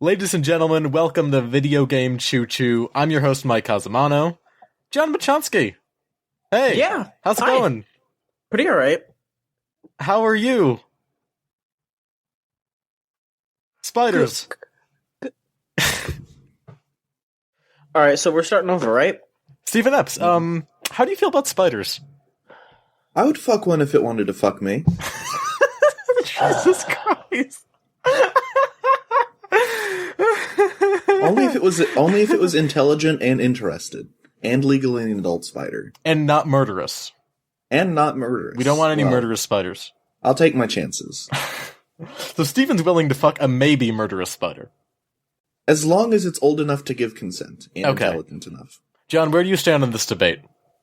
Ladies and gentlemen, welcome to Video Game Choo Choo. I'm your host, Mike Cazamano. John Michonski. Hey. Yeah. How's it Hi. going? Pretty alright. How are you? Spiders. Alright, so we're starting over, right? Stephen Epps, how do you feel about spiders? I would fuck one if it wanted to fuck me. Jesus Christ. Only if it was intelligent and interested. And legally an adult spider. And not murderous. And not murderous. We don't want any murderous spiders. I'll take my chances. So Stephen's willing to fuck a maybe murderous spider. As long as it's old enough to give consent. And Okay. intelligent enough. John, where do you stand on this debate?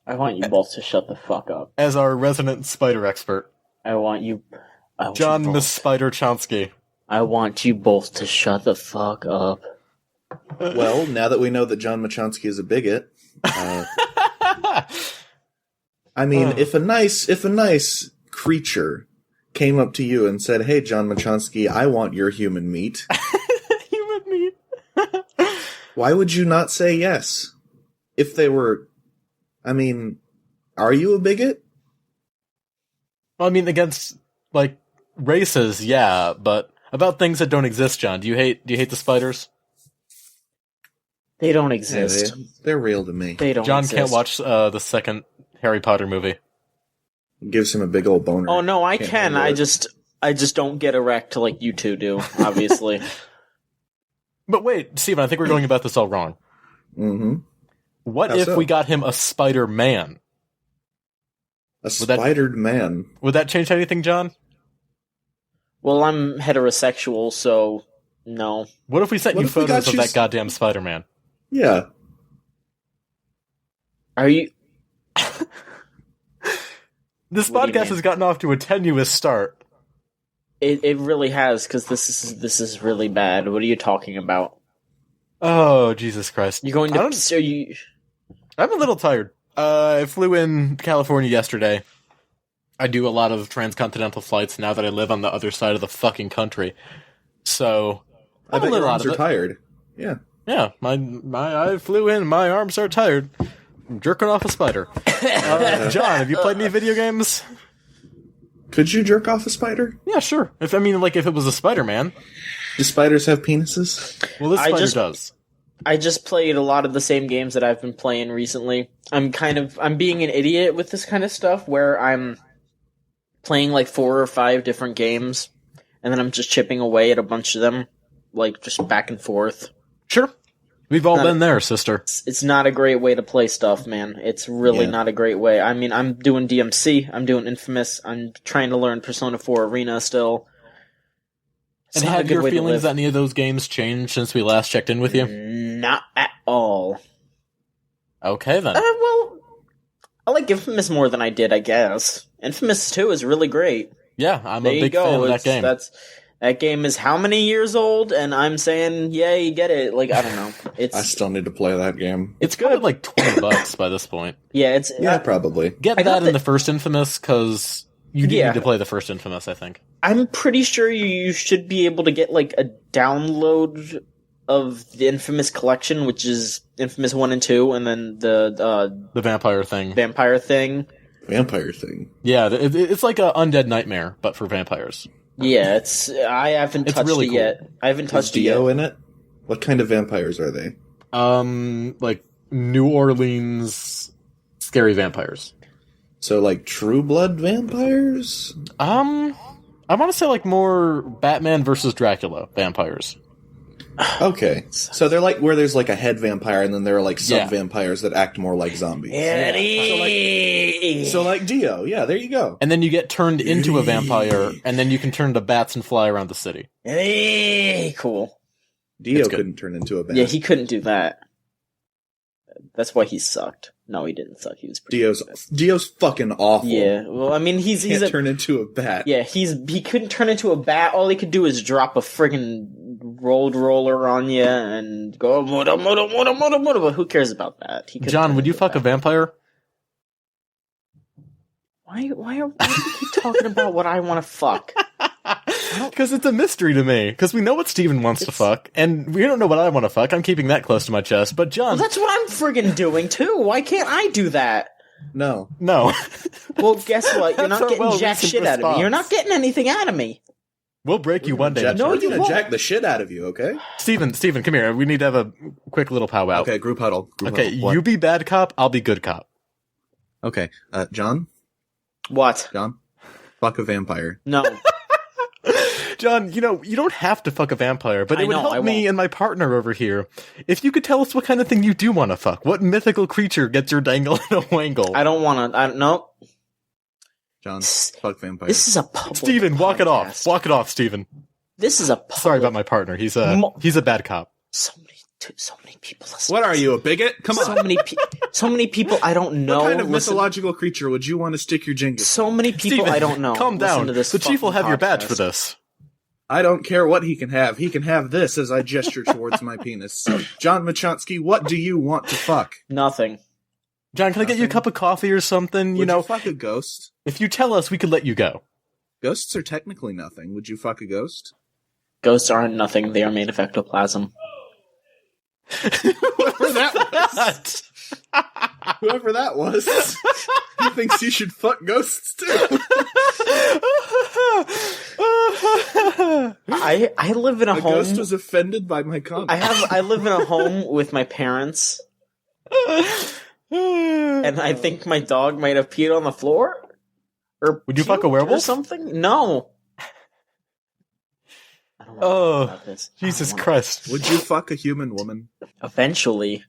I want you both to shut the fuck up. As our resident spider expert, John Miss Spider Chonsky. I want you both to shut the fuck up. Well, now that we know that John Michonski is a bigot, I mean, if a nice creature came up to you and said, "Hey, John Michonski, I want your human meat," Human meat. why would you not say yes? If they were, I mean, are you a bigot? Well, I mean, against, like, races, yeah, but about things that don't exist, John, do you hate the spiders? They don't Yeah, exist. they're real to me. They don't John exist. can't watch the second Harry Potter movie. Gives him a big old boner. Oh no, I Can't can. handle I it. just don't get erect like you two do, obviously. But wait, Steven, I think we're going about this all wrong. Mm-hmm. What How if so? we got him a Spider-Man? A Would that- spidered man. Would that change anything, John? Well, I'm heterosexual, so no. What if we sent What you if we photos got of you that goddamn Spider-Man? Yeah. Are you? This What do you podcast mean? has gotten off to a tenuous start. It really has, because this is really bad. What are you talking about? Oh, Jesus Christ. You're going I to? don't- So you? I'm a little tired. I flew in California yesterday. I do a lot of transcontinental flights now that I live on the other side of the fucking country. So, I I'm a bet little your out arms of are it. tired. Yeah. Yeah, I flew in, my arms are tired. I'm jerking off a spider. John, have you played any video games? Could you jerk off a spider? Yeah, sure. If it was a Spider-Man. Do spiders have penises? Well, this I spider just- does. I just played a lot of the same games that I've been playing recently. I'm being an idiot with this kind of stuff where I'm playing like 4 or 5 different games and then I'm just chipping away at a bunch of them, like just back and forth. Sure. We've all Not been there, sister. It's not a great way to play stuff, man. It's really Yeah. not a great way. I mean, I'm doing DMC, I'm doing Infamous, I'm trying to learn Persona 4 Arena still. It's And not a have good your way to feelings live. that any of those games changed since we last checked in with you? Not at all. Okay, then. Well, I like Infamous more than I did, I guess. Infamous 2 is really great. Yeah, I'm There a you big go. fan of that game. That game is how many years old? And I'm saying, yay, get it. Like, I don't know. It's I still need to play that game. It's probably like $20 by this point. yeah, it's Yeah, probably. Get I got that in the- the first Infamous, because you do Yeah. need to play the first Infamous, I think. I'm pretty sure you should be able to get like a download of the Infamous collection, which is Infamous 1 and 2, and then the The vampire thing. vampire thing. Vampire thing. Yeah, it's like a Undead Nightmare, but for vampires. Yeah, I haven't It's touched really it cool. yet. I haven't Is touched it yet. Dio in it? What kind of vampires are they? Like New Orleans scary vampires. So, like, True Blood vampires? I want to say like more Batman versus Dracula vampires. Okay. So they're like where there's like a head vampire and then there are like Yeah. sub-vampires that act more like zombies. Eddie! So like Dio. Yeah, there you go. And then you get turned into a vampire, and then you can turn to bats and fly around the city. Eddie! Cool. Dio It's good. couldn't turn into a bat. Yeah, he couldn't do that. That's why he sucked. No, he didn't suck. He was pretty good. Dio's fucking awful. Yeah, well, I mean, he's Can't a turn into a bat. yeah. He couldn't turn into a bat. All he could do is drop a friggin' rolled roller on you and go moto moto moto moto moto. But who cares about that? He couldn't John, turn would you into fuck a bat. vampire? Why do you keep talking about what I want to fuck? Because it's a mystery to me. Because we know what Steven wants to fuck, and we don't know what I want to fuck. I'm keeping that close to my chest. But John... Well, that's what I'm friggin' doing, too. Why can't I do that? No. Well, guess what? You're not getting jack shit out of me. You're not getting anything out of me. We'll break you one day. No, you won't. Jack the shit out of you, okay? Steven, come here. We need to have a quick little powwow. Okay, group huddle. Okay, huddle. you be bad cop, I'll be good cop. Okay, John? What? John? Fuck a vampire. No. John, you don't have to fuck a vampire, but it would help me and my partner over here if you could tell us what kind of thing you do want to fuck. What mythical creature gets your dangle in a wangle? I don't want to. No. John, fuck vampire. This is a public Steven, walk it off. podcast. Walk it off, Steven. This is a public... Sorry about my partner. He's a bad cop. So many people listen. What are you, a bigot? Come on. So many people I don't know. What kind of mythological creature would you want to stick your Jenga? So many people Steven, I don't know. Calm down. To this the chief will have your badge podcast. for this. I don't care what he can have. He can have this as I gesture towards my penis. John Michonski, what do you want to fuck? Nothing. John, can I get you a cup of coffee or something? Would you fuck a ghost? If you tell us, we could let you go. Ghosts are technically nothing. Would you fuck a ghost? Ghosts aren't nothing. They are made of ectoplasm. Whoever that was, he thinks you should fuck ghosts too. I live in a home. Ghost was offended by my comment. I live in a home with my parents, and I think my dog might have peed on the floor. Or would you fuck a werewolf or something? No. I don't want to talk about this. Jesus Christ! Would you fuck a human woman? Eventually.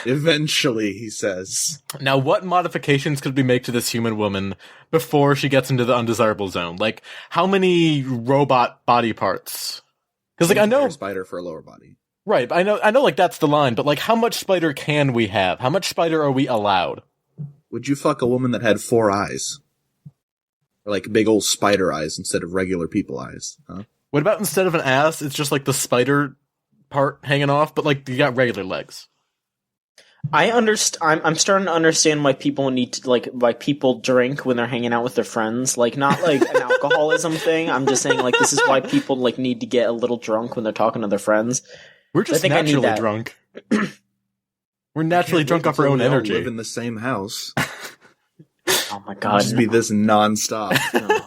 Eventually, he says. Now, what modifications could we make to this human woman before she gets into the undesirable zone? Like, how many robot body parts? Because, like, I know spider for a lower body. Right, I know, like, that's the line, but, like, how much spider can we have? How much spider are we allowed? Would you fuck a woman that had 4 eyes? Or, like, big old spider eyes instead of regular people eyes, huh? What about instead of an ass, it's just, like, the spider part hanging off, but, like, you got regular legs? I'm starting to understand why people need to, like, why people drink when they're hanging out with their friends. Like, not, like, an alcoholism thing. I'm just saying, like, this is why people, like, need to get a little drunk when they're talking to their friends. We're just naturally drunk. We're naturally drunk off our own energy. We live in the same house. Oh my god. Just be this nonstop. No.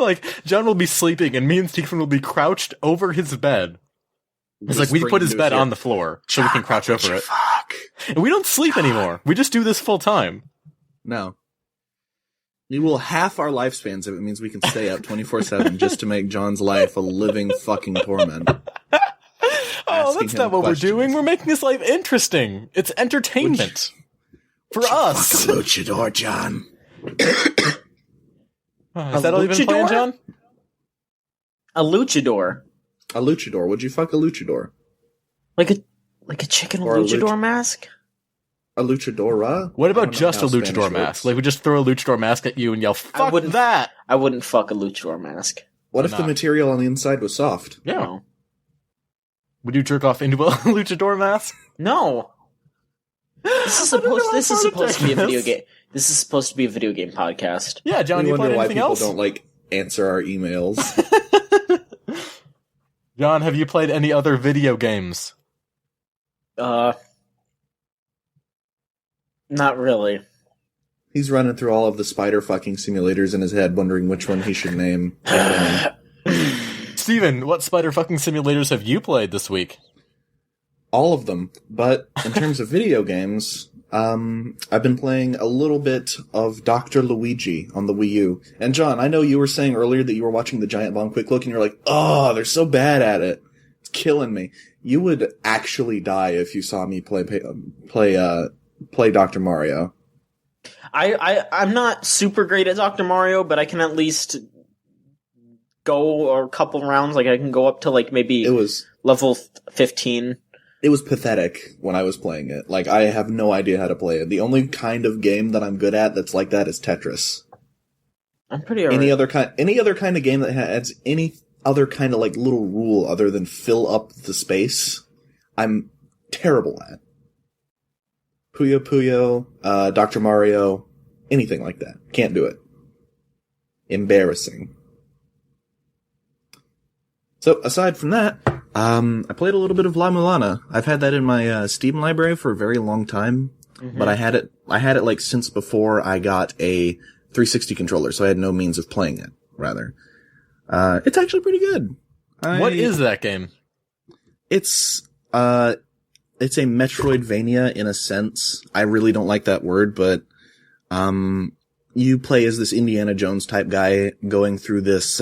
Like, John will be sleeping, and me and Stephen will be crouched over his bed. It's like, we put his bed on the floor, so we can crouch over it. Fuck. And we don't sleep anymore. We just do this full time. No. We will half our lifespans if it means we can stay up 24/7 just to make John's life a living fucking torment. Oh, that's not what we're doing. We're making his life interesting. It's entertainment. For us. Fuck a luchador, John. Is that all you've been playing, John? A luchador. A luchador. Would you fuck a luchador? Like a chicken Or a luchador mask? A luchadora? What about just a luchador mask? Like, we just throw a luchador mask at you and yell, fuck that! I wouldn't fuck a luchador mask. What if the material on the inside was soft? Yeah. No. Would you jerk off into a luchador mask? No. This is supposed to be a video game. This is supposed to be a video game podcast. Yeah, John, you played anything else? People don't, like, answer our emails. John, have you played any other video games? Not really. He's running through all of the spider fucking simulators in his head, wondering which one he should name. Steven, what spider fucking simulators have you played this week? All of them. But in terms of video games, I've been playing a little bit of Dr. Luigi on the Wii U. And John, I know you were saying earlier that you were watching the Giant Bomb Quick Look and you're like, oh, they're so bad at it. It's killing me. You would actually die if you saw me play Dr. Mario. I'm not super great at Dr. Mario, but I can at least go a couple rounds. Like, I can go up to, like, maybe level 15. It was pathetic when I was playing it. Like, I have no idea how to play it. The only kind of game that I'm good at that's like that is Tetris. I'm pretty alright. Any other kind of game that has any other kind of, like, little rule other than fill up the space, I'm terrible at. Puyo Puyo, Dr. Mario, anything like that. Can't do it. Embarrassing. So, aside from that, I played a little bit of La Mulana. I've had that in my Steam library for a very long time, but I had it like since before I got a 360 controller, so I had no means of playing it, rather. It's actually pretty good. What is that game? It's a Metroidvania in a sense. I really don't like that word, but, you play as this Indiana Jones type guy going through this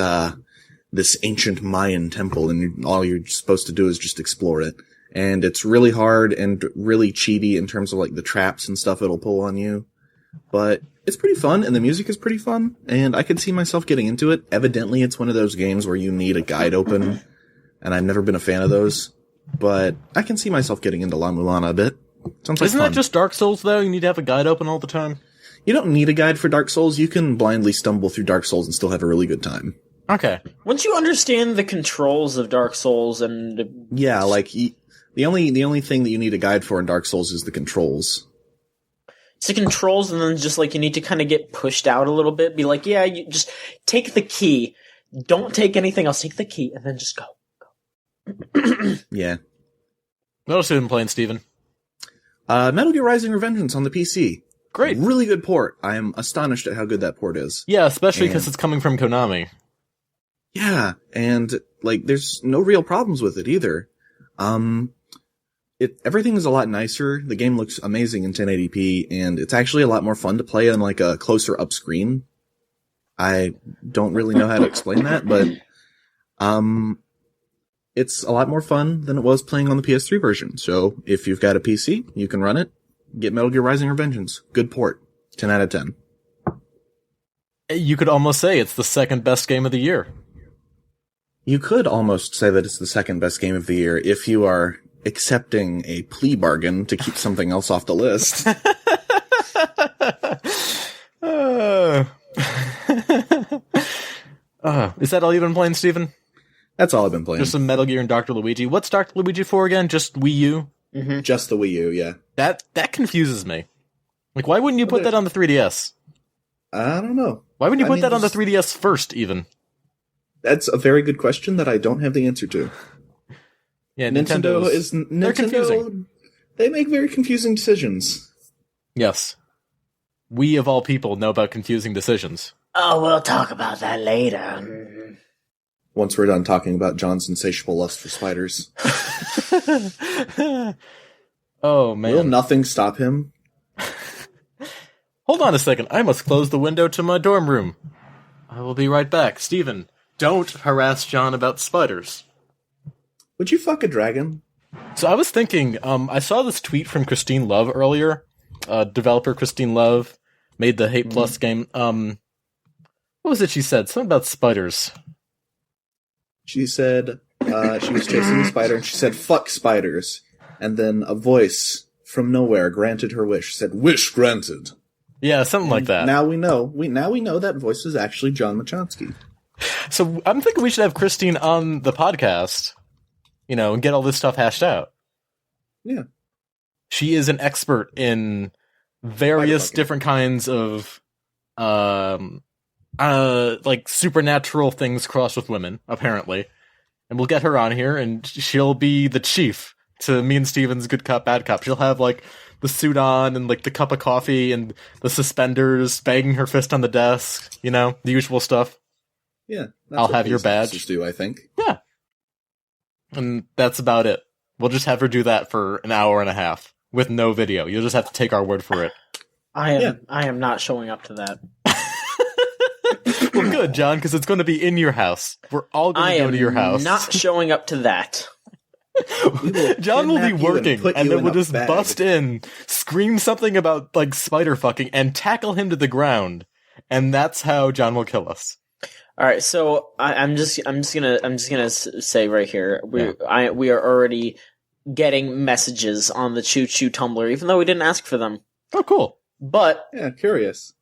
ancient Mayan temple, and all you're supposed to do is just explore it. And it's really hard and really cheaty in terms of like the traps and stuff it'll pull on you. But it's pretty fun, and the music is pretty fun, and I could see myself getting into it. Evidently, it's one of those games where you need a guide open, and I've never been a fan of those. But I can see myself getting into La Mulana a bit. Sounds like Isn't fun. that just Dark Souls, though? You need to have a guide open all the time? You don't need a guide for Dark Souls. You can blindly stumble through Dark Souls and still have a really good time. Okay. Once you understand the controls of Dark Souls and... Yeah, like, the only thing that you need a guide for in Dark Souls is the controls. It's the controls, and then just, like, you need to kind of get pushed out a little bit. Be like, yeah, you just take the key. Don't take anything else. Take the key, and then just go. Yeah. What else have you been playing, Steven? Metal Gear Rising: Revengeance on the PC. Great. Really good port. I am astonished at how good that port is. Yeah, especially because it's coming from Konami. Yeah, and, like, there's no real problems with it either. Everything is a lot nicer. The game looks amazing in 1080p, and it's actually a lot more fun to play on, like, a closer up screen. I don't really know how to explain that, but, it's a lot more fun than it was playing on the PS3 version. So, if you've got a PC, you can run it. Get Metal Gear Rising: Revengeance. Good port. 10 out of 10. You could almost say it's the second best game of the year. You could almost say that it's the second best game of the year if you are accepting a plea bargain to keep something else off the list. Is that all you've been playing, Steven? That's all I've been playing. Just some Metal Gear and Dr. Luigi. What's Dr. Luigi for again? Just Wii U? Mm-hmm. Just the Wii U, yeah. That confuses me. Like, why wouldn't you put that on the 3DS? I don't know. Why wouldn't you put that on the 3DS first, even? That's a very good question that I don't have the answer to. Yeah, they're confusing. They make very confusing decisions. Yes. We, of all people, know about confusing decisions. Oh, we'll talk about that later. Once we're done talking about John's insatiable lust for spiders. Oh, man. Will nothing stop him? Hold on a second. I must close the window to my dorm room. I will be right back. Steven, don't harass John about spiders. Would you fuck a dragon? So I was thinking, I saw this tweet from Christine Love earlier. Developer Christine Love made the Hate Plus game. What was it she said? Something about spiders. She said, she was chasing a spider, and she said, fuck spiders. And then a voice from nowhere granted her wish. Said, wish granted. Yeah, something like that. Now we know. Now we know that voice is actually John Michonski. So I'm thinking we should have Christine on the podcast, and get all this stuff hashed out. Yeah. She is an expert in various different kinds of, like supernatural things crossed with women, apparently. And we'll get her on here, and she'll be the chief to me and Steven's good cop, bad cop. She'll have, like, the suit on, and, like, the cup of coffee, and the suspenders, banging her fist on the desk, the usual stuff. Yeah. I'll have your badge. Just do, I think. Yeah. And that's about it. We'll just have her do that for an hour and a half, with no video. You'll just have to take our word for it. I am not showing up to that. Well, good, John, because it's going to be in your house. We're all going to go to your house. I am not showing up to that. John will be working, and then we'll just bust in, scream something about, like, spider fucking, and tackle him to the ground. And that's how John will kill us. All right, so I'm just gonna say right here, we are already getting messages on the Choo Choo Tumblr, even though we didn't ask for them. Oh, cool. But yeah, curious.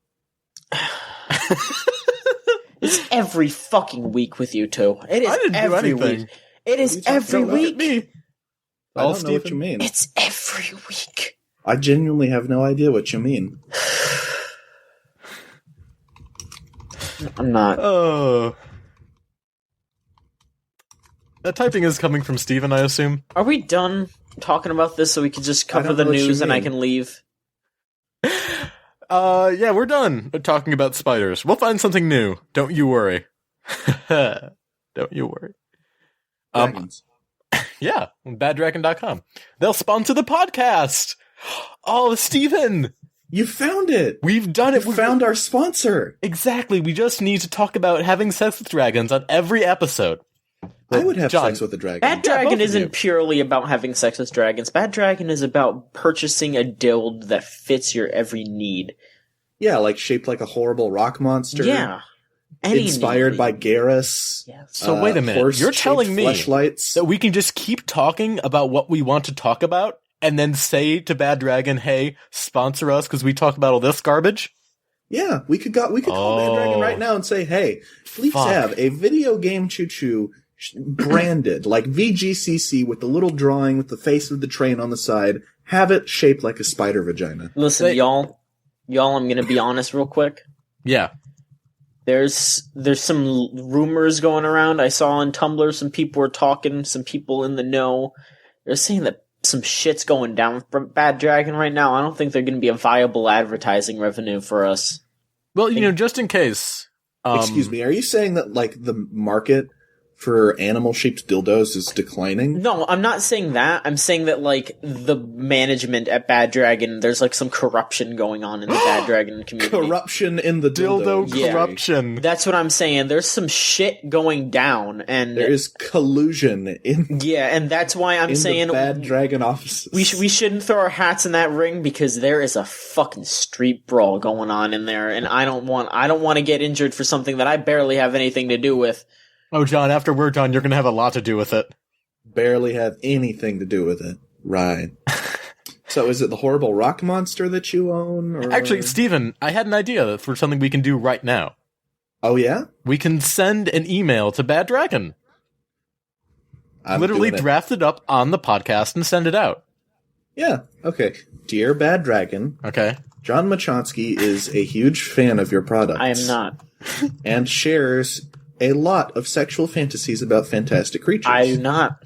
It's every fucking week with you two. It is every week. It is every week. I don't know what you mean. It's every week. I genuinely have no idea what you mean. I'm not. Oh. That typing is coming from Steven, I assume. Are we done talking about this so we could just cover don't the know what you news and I mean. can leave? Yeah, we're done talking about spiders. We'll find something new. Don't you worry. Don't you worry. Dragons. Yeah, baddragon.com. They'll sponsor the podcast. Oh, Steven! You found it! We've done it. We found our sponsor! Exactly. We just need to talk about having sex with dragons on every episode. I would have John, sex with a dragon. Bad Dragon both of you. isn't purely about having sex with dragons. Bad Dragon is about purchasing a dild that fits your every need. Yeah, like shaped like a horrible rock monster. Yeah. Any Inspired need. by Garrus. Yes. So wait a minute. You're horse-shaped telling me fleshlights. that we can just keep talking about what we want to talk about and then say to Bad Dragon, hey, sponsor us because we talk about all this garbage? Yeah, we could call Bad Dragon right now and say, hey, please Fuck. have a video game Choo Choo branded, like VGCC with the little drawing with the face of the train on the side. Have it shaped like a spider vagina. Listen, y'all, I'm gonna be honest real quick. Yeah. There's some rumors going around. I saw on Tumblr some people were talking, some people in the know. They're saying that some shit's going down from Bad Dragon right now. I don't think they're going to be a viable advertising revenue for us. Well, just in case. Excuse me, are you saying that, like, the market for animal-shaped dildos is declining? No, I'm not saying that. I'm saying that, like, the management at Bad Dragon, there's, like, some corruption going on in the Bad Dragon community. Corruption in the Dildo dildo. corruption. That's what I'm saying. There's some shit going down, and There is collusion in yeah, and that's why I'm saying the Bad Dragon offices. we shouldn't throw our hats in that ring because there is a fucking street brawl going on in there, and I don't want to get injured for something that I barely have anything to do with. Oh, John, after we're done, you're going to have a lot to do with it. Barely have anything to do with it. Right. So is it the horrible rock monster that you own? Or... Actually, Steven, I had an idea for something we can do right now. Oh, yeah? We can send an email to Bad Dragon. I'm Literally doing it. draft it up on the podcast and send it out. Yeah, okay. Dear Bad Dragon, Okay. John Michonski is a huge fan of your products. I am not. And shares a lot of sexual fantasies about fantastic creatures. I do not.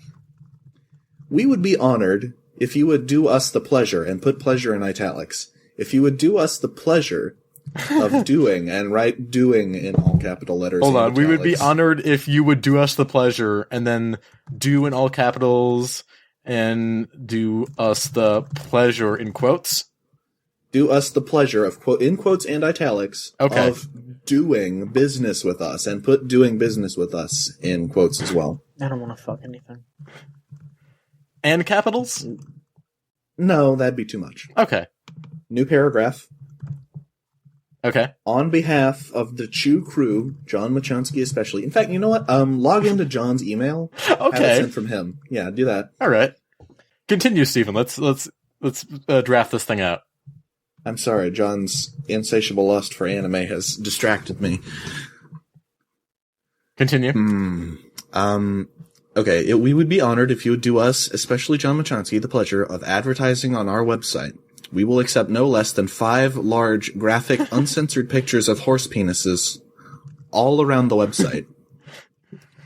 We would be honored if you would do us the pleasure, and put pleasure in italics, if you would do us the pleasure of doing, and write doing in all capital letters. Hold in on. We would be italics. honored if you would do us the pleasure and then do in all capitals and do us the pleasure in quotes. Do us the pleasure of, quote, in quotes and italics, Okay. of doing business with us, and put doing business with us in quotes as well. I don't want to fuck anything. And capitals? No, that'd be too much. Okay. New paragraph. Okay. On behalf of the Chew crew, John Michonski especially. In fact, you know what? Log into John's email. Have it Okay. sent from him. Yeah, do that. All right. Continue, Stephen. Let's draft this thing out. I'm sorry, John's insatiable lust for anime has distracted me. Continue. Okay, we would be honored if you would do us, especially John Michonski, the pleasure of advertising on our website. We will accept no less than 5 large, graphic, uncensored pictures of horse penises all around the website.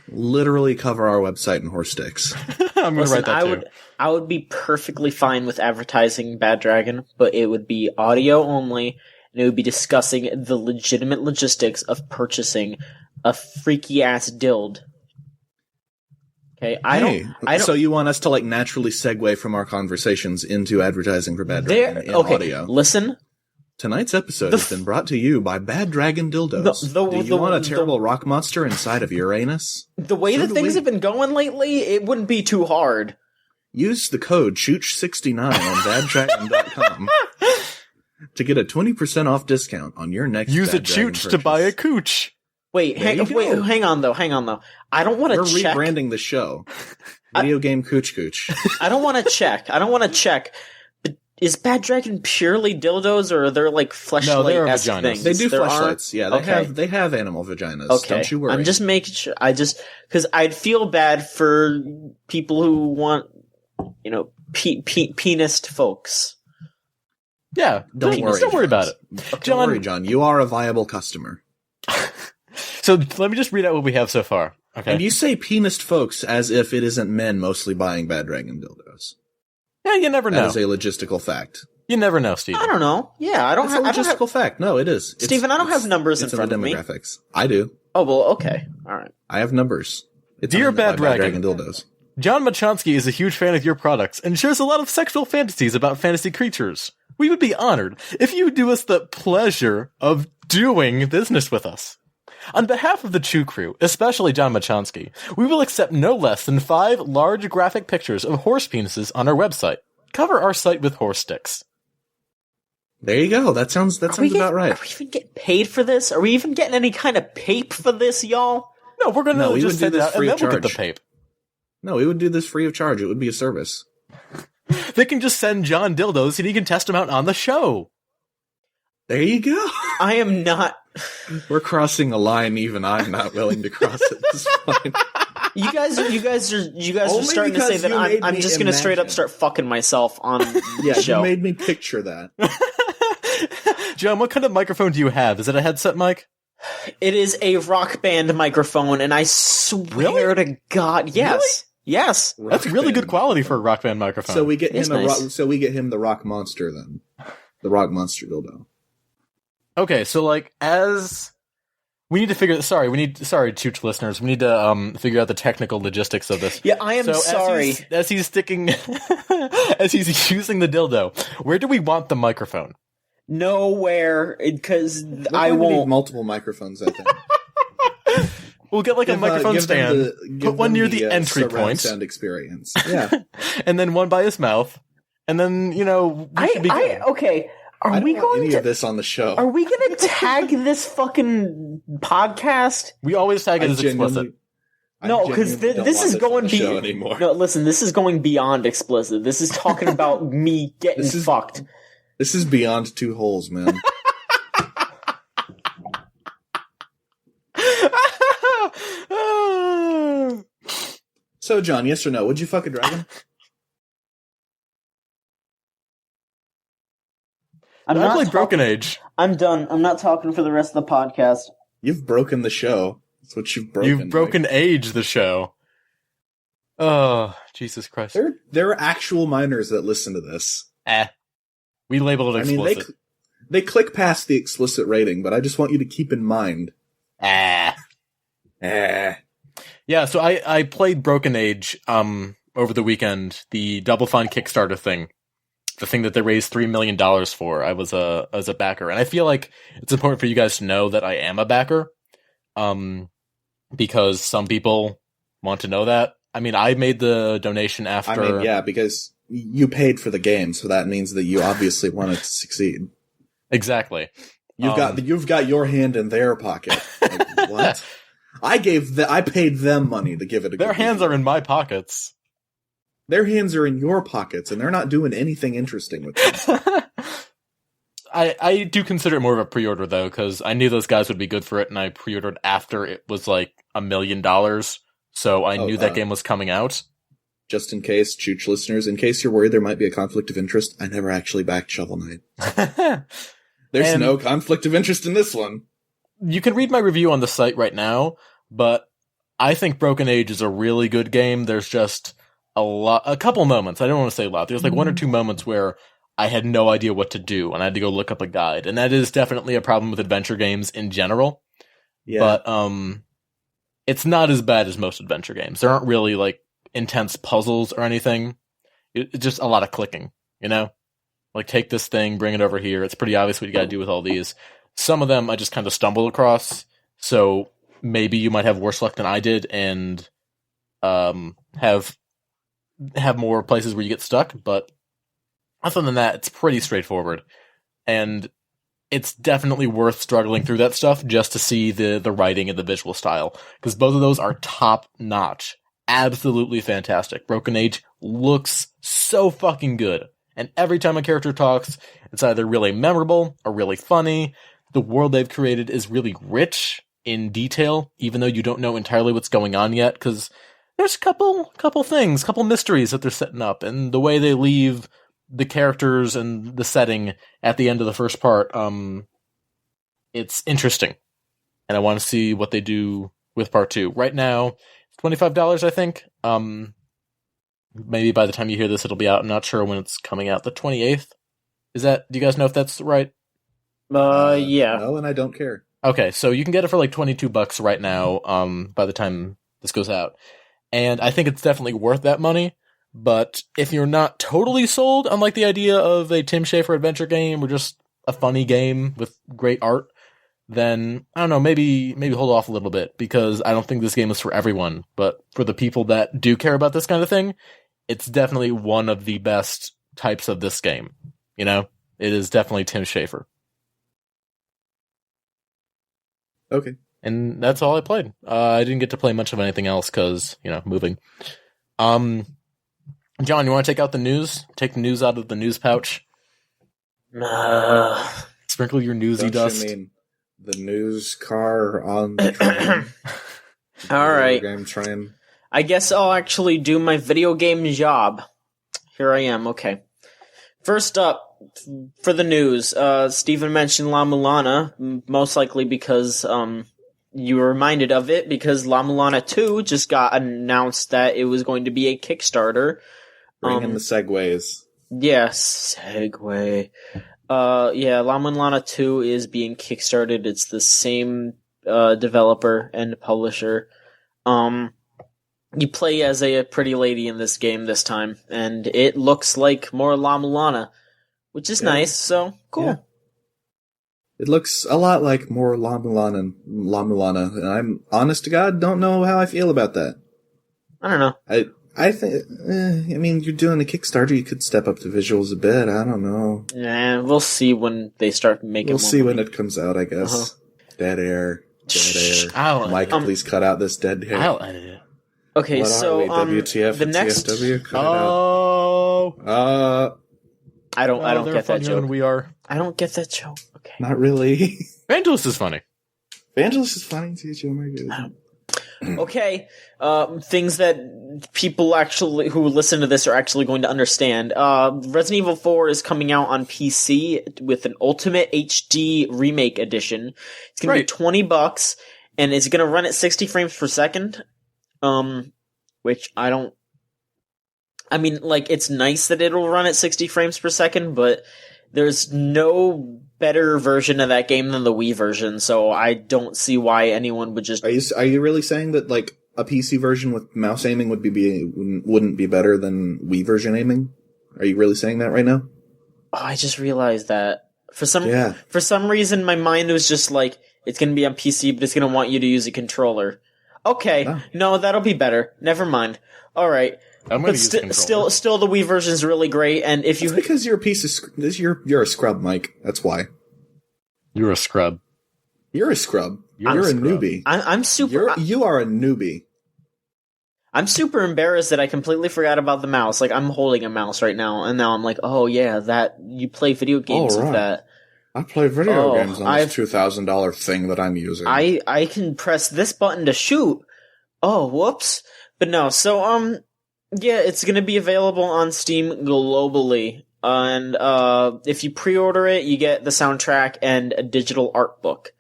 Literally cover our website in horse sticks. I'm going to write that too. I would be perfectly fine with advertising Bad Dragon, but it would be audio only, and it would be discussing the legitimate logistics of purchasing a freaky ass dild. Okay, I don't. So you want us to like naturally segue from our conversations into advertising for Bad Dragon in audio? Listen. Tonight's episode has been brought to you by Bad Dragon Dildos. Do you want a terrible rock monster inside of Uranus? The way that things have been going lately, it wouldn't be too hard. Use the code CHOOCH69 on baddragon.com to get a 20% off discount on your next Use a Bad Dragon chooch to purchase. buy a cooch. Wait, hang on though. I don't want to check. We're rebranding the show. Video game Cooch Cooch. I don't want to check. But is Bad Dragon purely dildos, or are there like fleshlight-esque vaginas. things? They do There fleshlights. are? Yeah, Okay. they have animal vaginas. Okay. Don't you worry. I'm just making sure. Because I'd feel bad for people who want, penised folks. Yeah. Don't worry. Don't worry about it. Don't worry, John. You are a viable customer. So let me just read out what we have so far. Okay. And you say penised folks as if it isn't men mostly buying Bad Dragon dildos. Yeah, you never know. That is a logistical fact. You never know, Steven. I don't know. Yeah, I don't It's have a logistical fact. No, it is. Steven, I don't have numbers in front of me. Demographics. I do. Oh, well, okay. All right. I have numbers. It's Dear on Bad my Dragon dildos. John Michonski is a huge fan of your products and shares a lot of sexual fantasies about fantasy creatures. We would be honored if you would do us the pleasure of doing business with us. On behalf of the Choo Crew, especially John Michonski, we will accept no less than 5 large graphic pictures of horse penises on our website. Cover our site with horse sticks. There you go. That sounds about right. Are we even getting paid for this? Are we even getting any kind of pape for this, y'all? No, we're going to just do send it this out and free then of we'll get the charge. pape. No, we would do this free of charge. It would be a service. They can just send John dildos and he can test them out on the show. There you go. I am not. We're crossing a line even I'm not willing to cross at this point. You guys are Only starting to say because that you made I'm me just going to straight up imagine. start fucking myself on Yeah, the show. you made me picture that. John, what kind of microphone do you have? Is it a headset mic? It is a Rock Band microphone, and I swear to God, yes. Yes. That's really good quality for a Rock Band microphone. So we get It's him nice. so we get him the rock monster then. The rock monster dildo. Okay, so as we need to figure. Sorry, Chooch listeners, we need to figure out the technical logistics of this. Yeah, I am So sorry. as he's sticking, as he's using the dildo, where do we want the microphone? Nowhere, because We're I going to need won't. multiple microphones, I think. We'll get like a microphone stand, put one near the entry surround point, sound experience. Yeah. and then one by his mouth, and then we should be good. Okay. I Are don't we want going any to? of this on the show. Are we going to tag this fucking podcast? We always tag it I as explicit. No, because genuinely don't this want is on going the be. show anymore. No, listen, this is going beyond explicit. This is talking about me getting This is- fucked. This is beyond 2 holes, man. So, John, yes or no? Would you fuck a dragon? I played Broken Age. I'm done. I'm not talking for the rest of the podcast. You've broken the show. That's what you've broken. You've broken Age, the show. Oh, Jesus Christ. There are actual minors that listen to this. We label it I mean, explicit. they click past the explicit rating, but I just want you to keep in mind. Yeah, so I played Broken Age over the weekend, the Double Fine Kickstarter thing. The thing that they raised $3 million for. I was a backer. And I feel like it's important for you guys to know that I am a backer. Because some people want to know that. I mean, I made the donation after... I mean, yeah, because you paid for the game, so that means that you obviously wanted to succeed. Exactly. You've got your hand in their pocket. Like, what? I paid them money to give it a Their good hands review. are in my pockets. Their hands are in your pockets, and they're not doing anything interesting with them. I do consider it more of a pre-order, though, because I knew those guys would be good for it, and I pre-ordered after it was like $1 million, so I knew that game was coming out. Just in case, Chooch listeners, in case you're worried there might be a conflict of interest, I never actually backed Shovel Knight. There's And- no conflict of interest in this one. You can read my review on the site right now, but I think Broken Age is a really good game. There's just a couple moments. I don't want to say a lot. There's like 1 or 2 moments where I had no idea what to do, and I had to go look up a guide. And that is definitely a problem with adventure games in general. Yeah. But it's not as bad as most adventure games. There aren't really like intense puzzles or anything. It's just a lot of clicking, you know? Like, take this thing, bring it over here. It's pretty obvious what you gotta do with all these. Some of them I just kind of stumbled across, so maybe you might have worse luck than I did and have more places where you get stuck, but other than that, it's pretty straightforward. And it's definitely worth struggling through that stuff just to see the writing and the visual style, because both of those are top-notch. Absolutely fantastic. Broken Age looks so fucking good. And every time a character talks, it's either really memorable or really funny. The world they've created is really rich in detail, even though you don't know entirely what's going on yet, because there's a couple mysteries that they're setting up, and the way they leave the characters and the setting at the end of the first part, it's interesting. And I want to see what they do with part 2. Right now, it's $25, I think. Maybe by the time you hear this, it'll be out. I'm not sure when it's coming out. The 28th? Do you guys know if that's right? Yeah. No, and I don't care. Okay, so you can get it for like $22 right now, by the time this goes out. And I think it's definitely worth that money. But if you're not totally sold on like the idea of a Tim Schafer adventure game or just a funny game with great art, then I don't know, maybe hold off a little bit, because I don't think this game is for everyone. But for the people that do care about this kind of thing, it's definitely one of the best types of this game. You know, it is definitely Tim Schafer. Okay. And that's all I played. I didn't get to play much of anything else because, moving. John, you want to take out the news? Take the news out of the news pouch? Sprinkle your newsy dust. You mean the news car on the train? All right. Game train. I guess I'll actually do my video game job. Here I am. Okay. First up, for the news, Steven mentioned La Mulana, most likely because you were reminded of it, because La Mulana 2 just got announced that it was going to be a Kickstarter. Bring in the segues. Yes, segue. La Mulana 2 is being kickstarted. It's the same developer and publisher. You play as a pretty lady in this game this time, and it looks like more La Mulana, which is nice, so cool. Yeah. It looks a lot like more La Mulana, and I'm, honest to God, don't know how I feel about that. I don't know. I think, you're doing a Kickstarter, you could step up the visuals a bit, I don't know. Yeah, we'll see when they start making We'll see money. when it comes out, I guess. Uh-huh. Dead air. Mike, please cut out this dead air. I'll edit it. Okay, what so, WTF the next... CSW? Cut it out. I don't get that joke. Than we are. I don't get that joke. Okay. Not really. Vangelis is funny. Vangelis is funny, too. Oh my God. Okay, things that people actually who listen to this are actually going to understand. Resident Evil 4 is coming out on PC with an Ultimate HD Remake Edition. It's going to be $20, and it's going to run at 60 frames per second. Which it's nice that it'll run at 60 frames per second, but there's no better version of that game than the Wii version, so I don't see why anyone would just... Are you really saying that, like, a PC version with mouse aiming wouldn't be better than Wii version aiming? Are you really saying that right now? Oh, I just realized that. For some reason, my mind was just like, it's gonna be on PC, but it's gonna want you to use a controller. Okay, no, that'll be better. Never mind. Alright. But still, the Wii version is really great, and if you... It's because you're a piece of... You're a scrub, Mike. That's why. You're a scrub. You're a scrub. You're a newbie. I'm super... You are a newbie. I'm super embarrassed that I completely forgot about the mouse. Like, I'm holding a mouse right now, and now I'm like, oh yeah, that... You play video games with that. I play video games on this $2,000 thing that I'm using. I can press this button to shoot. Oh, whoops. But no, so, yeah, it's going to be available on Steam globally, and if you pre-order it, you get the soundtrack and a digital art book.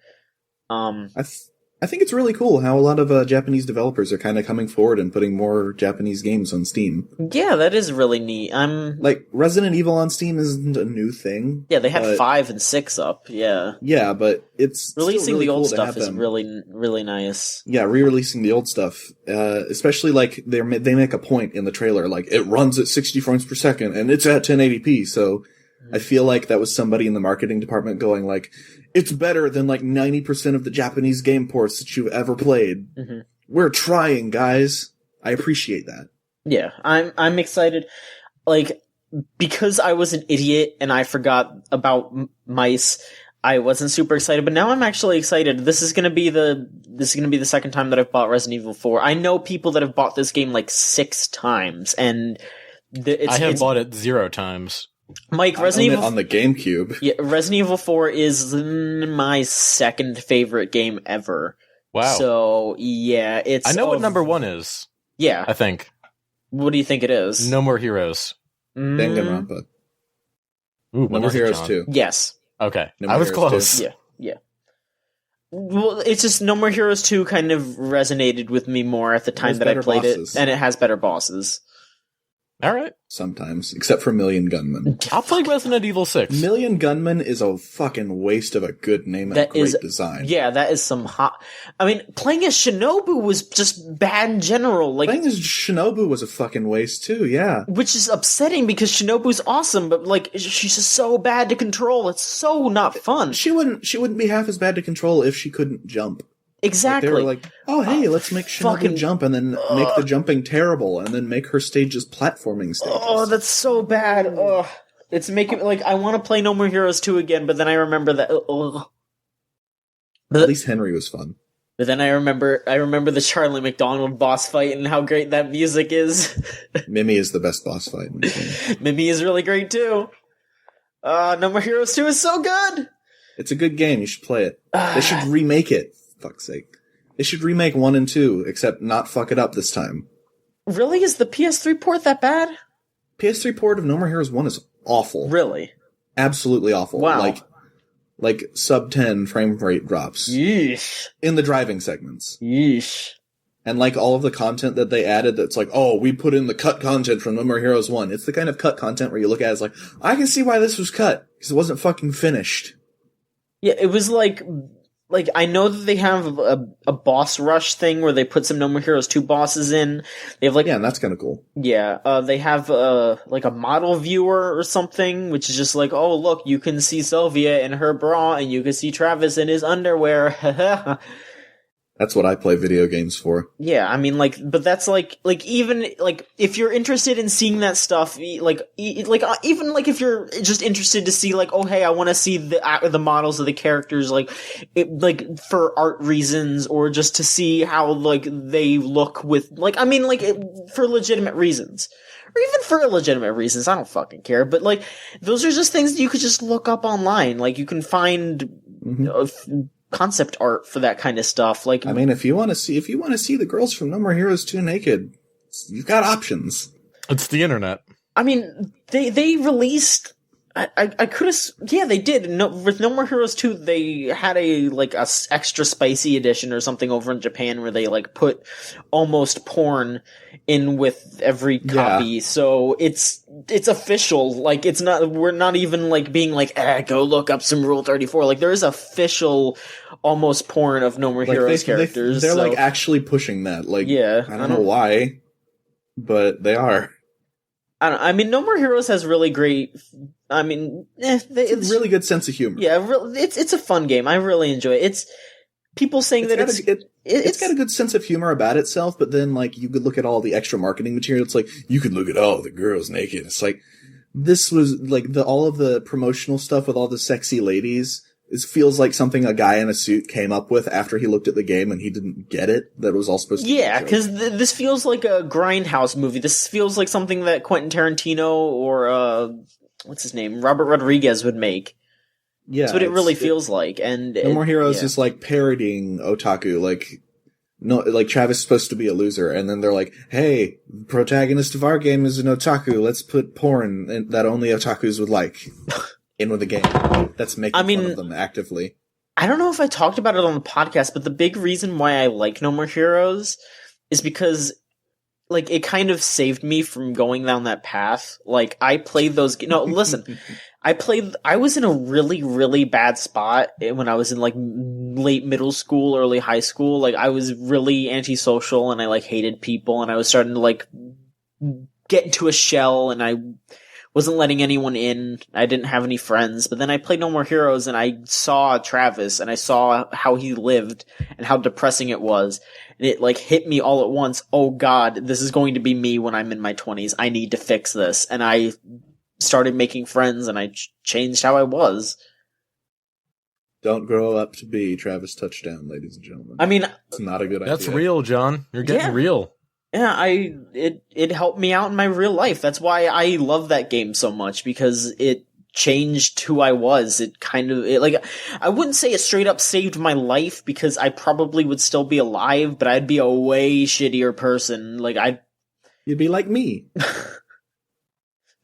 I think it's really cool how a lot of Japanese developers are kind of coming forward and putting more Japanese games on Steam. Yeah, that is really neat. Like, Resident Evil on Steam isn't a new thing. Yeah, they had 5 and 6 up, yeah. Yeah, but it's releasing really the old cool stuff is really, really nice. Yeah, re-releasing the old stuff, especially like they make a point in the trailer, like it runs at 60 frames per second and it's at 1080p. So I feel like that was somebody in the marketing department going like, it's better than like 90% of the Japanese game ports that you've ever played. Mm-hmm. We're trying, guys. I appreciate that. Yeah, I'm excited. Like, because I was an idiot and I forgot about mice, I wasn't super excited, but now I'm actually excited. This is gonna be the second time that I've bought Resident Evil 4. I know people that have bought this game like 6 times, and I have bought it 0 times. Mike, Resident Evil on the GameCube. Yeah, Resident Evil 4 is my second favorite game ever. Wow. So yeah, it's. I know what number 1 is. Yeah, I think. What do you think it is? No More Heroes. Danganronpa. Ooh, No More Heroes 2. Yes. Okay, I was close. Yeah. Well, it's just No More Heroes 2 kind of resonated with me more at the time that I played bosses. it, and it has better bosses. All right. Sometimes, except for Million Gunman. I'll play Resident Evil 6. Million Gunman is a fucking waste of a good name and That a great is- design. Yeah, that is some hot... I mean, playing as Shinobu was just bad in general. Like, Playing as Shinobu was a fucking waste too, yeah. which is upsetting because Shinobu's awesome, but like, she's just so bad to control. It's so not fun. She wouldn't be half as bad to control if she couldn't jump. Exactly. They were like, oh hey, let's make Shinobu fucking- jump and then make the jumping terrible and then make her stages platforming stages. Oh, that's so bad. Ugh. It's making like I want to play No More Heroes 2 again, but then I remember that. Ugh. At least Henry was fun. But then I remember the Charlie McDonald boss fight and how great that music is. Mimi is the best boss fight in the game. Mimi is really great too. No More Heroes 2 is so good. It's a good game. You should play it. They should remake it. Fuck's sake. They should remake 1 and 2, except not fuck it up this time. Really? Is the PS3 port that bad? PS3 port of No More Heroes 1 is awful. Really? Absolutely awful. Wow. Like sub 10 frame rate drops. Yeesh. In the driving segments. Yeesh. And like all of the content that they added that's like, oh, we put in the cut content from No More Heroes 1. It's the kind of cut content where you look at it as like, I can see why this was cut. Because it wasn't fucking finished. Yeah, it was like I know that they have a boss rush thing where they put some No More Heroes 2 bosses in. They have like Yeah, and that's kind of cool. Yeah, they have like a model viewer or something, which is just like, oh look, you can see Sylvia in her bra and you can see Travis in his underwear. That's what I play video games for. Yeah, I mean, like, but that's like even like if you're interested in seeing that stuff, even like if you're just interested to see like, oh hey, I want to see the models of the characters, like for art reasons or just to see how like they look with like, I mean, like for legitimate reasons. Or even for illegitimate reasons, I don't fucking care. But like, those are just things that you could just look up online. Like, you can find concept art for that kind of stuff. Like, I mean, if you want to see the girls from No More Heroes 2 naked, you've got options. It's the internet. I mean, they released. I could have. Yeah, they did. No, with No More Heroes 2, they had a extra spicy edition or something over in Japan where they like put almost porn in with every copy. Yeah. So it's official. Like, it's not. We're not even like being like, go look up some Rule 34. Like, there is official almost porn of No More Heroes characters. They're like actually pushing that. Like, yeah, I don't know why, but they are. I mean, No More Heroes has really great. I mean, it's a really good sense of humor. Yeah, it's a fun game. I really enjoy it. It's people saying it's got a good sense of humor about itself, but then like you could look at all the extra marketing material. It's like you could look at the girls naked. It's like this was like all of the promotional stuff with all the sexy ladies. It feels like something a guy in a suit came up with after he looked at the game and he didn't get it. That was all supposed to be. Yeah, because this feels like a Grindhouse movie. This feels like something that Quentin Tarantino or what's his name, Robert Rodriguez would make. Yeah, that's what it really feels like. And No More Heroes is like parodying otaku. Like Travis is supposed to be a loser, and then they're like, "Hey, the protagonist of our game is an otaku. Let's put porn that only otakus would like." In with the game. That's making fun of them actively. I don't know if I talked about it on the podcast, but the big reason why I like No More Heroes is because, like, it kind of saved me from going down that path. Like, I played those... No, listen. I was in a really, really bad spot when I was in, like, late middle school, early high school. Like, I was really antisocial, and I, like, hated people, and I was starting to, like, get into a shell, and I wasn't letting anyone in. I didn't have any friends. But then I played No More Heroes and I saw Travis and I saw how he lived and how depressing it was. And it like hit me all at once. Oh God, this is going to be me when I'm in my 20s. I need to fix this. And I started making friends and I changed how I was. Don't grow up to be Travis Touchdown, ladies and gentlemen. I mean, it's not a good idea. That's real, John. You're getting real. Yeah, it helped me out in my real life. That's why I love that game so much, because it changed who I was. I wouldn't say it straight up saved my life, because I probably would still be alive, but I'd be a way shittier person. You'd be like me.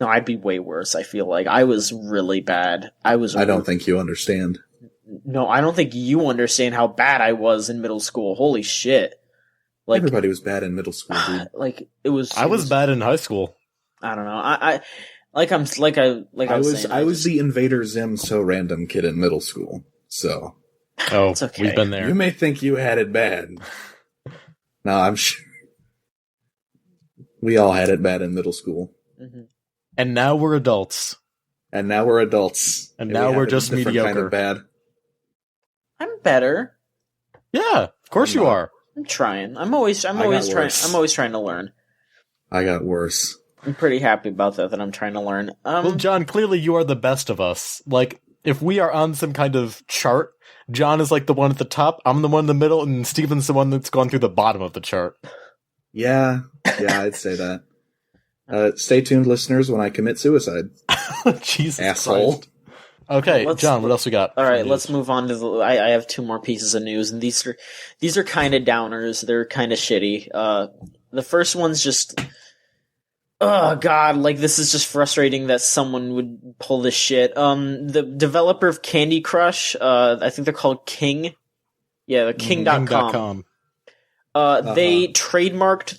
No, I'd be way worse. I feel like I was really bad. I don't think you understand. No, I don't think you understand how bad I was in middle school. Holy shit. Like, everybody was bad in middle school, dude. Like, it was... I was bad in high school. I don't know. I was the Invader Zim so random kid in middle school, so... Oh, it's okay. We've been there. You may think you had it bad. No, I'm sure... We all had it bad in middle school. Mm-hmm. And now we're adults. And now we're adults. And now we're just mediocre. Kind of bad. I'm better. Yeah, of course you are. I'm trying. I'm always trying to learn. I got worse. I'm pretty happy about that I'm trying to learn. Well, John, clearly you are the best of us. Like, if we are on some kind of chart, John is like the one at the top, I'm the one in the middle, and Steven's the one that's gone through the bottom of the chart. Yeah, I'd say that. Stay tuned, listeners, when I commit suicide. Jesus asshole. Christ. Okay, John, what else we got? All right, let's move on to I have two more pieces of news, and these are kind of downers. They're kind of shitty. The first one's just, oh god, like this is just frustrating that someone would pull this shit. The developer of Candy Crush, I think they're called King. Yeah, the King.com. They trademarked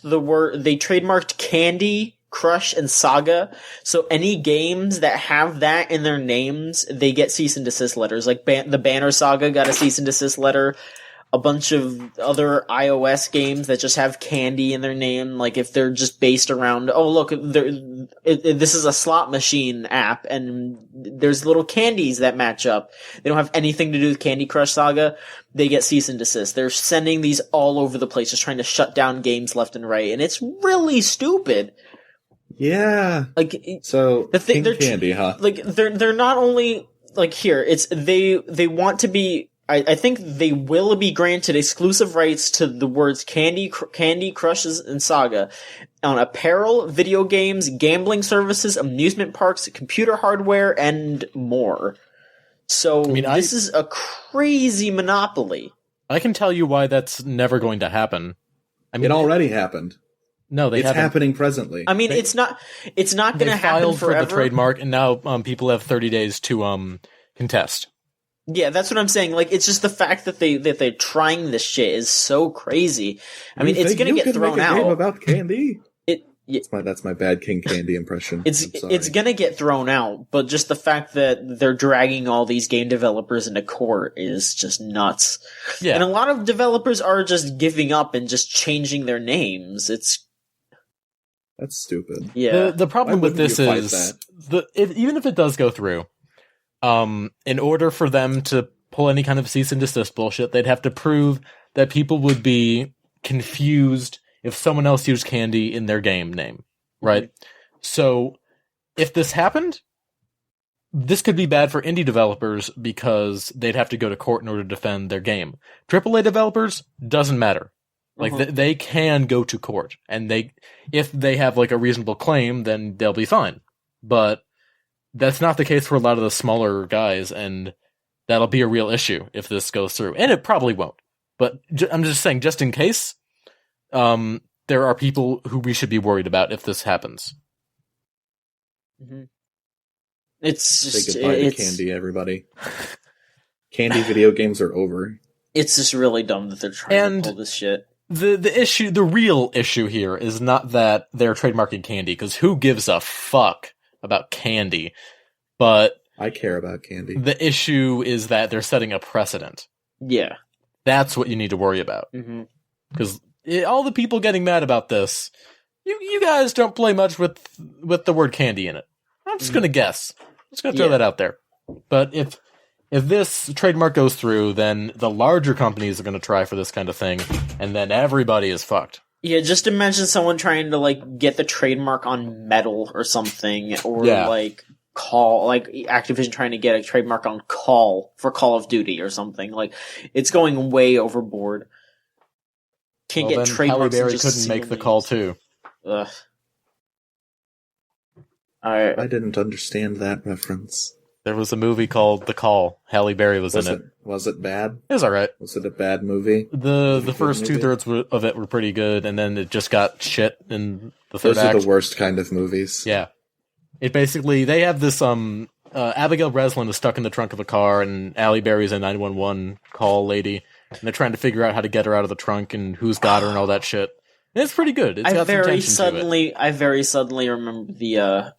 Candy Crush and Saga, so any games that have that in their names, they get cease and desist letters. Like the Banner Saga got a cease and desist letter. A bunch of other iOS games that just have candy in their name, like if they're just based around, oh look, this is a slot machine app, and there's little candies that match up. They don't have anything to do with Candy Crush Saga. They get cease and desist. They're sending these all over the place, just trying to shut down games left and right, and it's really stupid. Yeah. Like, so the thing, they're candy, huh? Like they're not only like here. It's they want to be. I think they will be granted exclusive rights to the words Candy Crushes and Saga on apparel, video games, gambling services, amusement parks, computer hardware, and more. So this is a crazy monopoly. I can tell you why that's never going to happen. I mean, it already happened. No, it's happening presently. I mean, it's not going to happen forever. For the trademark, and now people have 30 days to contest. Yeah, that's what I'm saying. Like, it's just the fact that they're trying this shit is so crazy. I mean, it's gonna get thrown out. Game about candy. Yeah, that's my bad King Candy impression. It's gonna get thrown out, but just the fact that they're dragging all these game developers into court is just nuts. Yeah, and a lot of developers are just giving up and just changing their names. That's stupid. Yeah, the problem with this is even if it does go through. In order for them to pull any kind of cease and desist bullshit, they'd have to prove that people would be confused if someone else used candy in their game name, right? Mm-hmm. So, if this happened, this could be bad for indie developers because they'd have to go to court in order to defend their game. AAA developers, doesn't matter. Like, they can go to court, and if they have, like, a reasonable claim, then they'll be fine. But that's not the case for a lot of the smaller guys, and that'll be a real issue if this goes through. And it probably won't. But I'm just saying, just in case, there are people who we should be worried about if this happens. Mm-hmm. It's just... Say goodbye to candy, everybody. Candy video games are over. It's just really dumb that they're trying to pull this shit. The real issue here is not that they're trademarking candy, because who gives a fuck about candy, but I care about candy. The issue is that they're setting a precedent. Yeah. That's what you need to worry about. Because all the people getting mad about this, you guys don't play much with the word candy in it. I'm just going to guess. I'm just going to throw that out there. But if this trademark goes through, then the larger companies are going to try for this kind of thing, and then everybody is fucked. Yeah, just imagine someone trying to, like, get the trademark on metal or something, or, like, Activision trying to get a trademark on Call for Call of Duty or something. Like, it's going way overboard. Can't get trademarks. Halle Berry couldn't make the call, too. Ugh. I didn't understand that reference. There was a movie called The Call. Halle Berry was in it. Was it bad? It was alright. Was it a bad movie? The first 2/3 of it were pretty good, and then it just got shit in the third act. Those are the worst kind of movies. Yeah. It basically, they have this Abigail Breslin is stuck in the trunk of a car, and Allie Berry's a 911 call lady, and they're trying to figure out how to get her out of the trunk and who's got her and all that shit. And it's pretty good. It's got some tension to it. I very suddenly remember the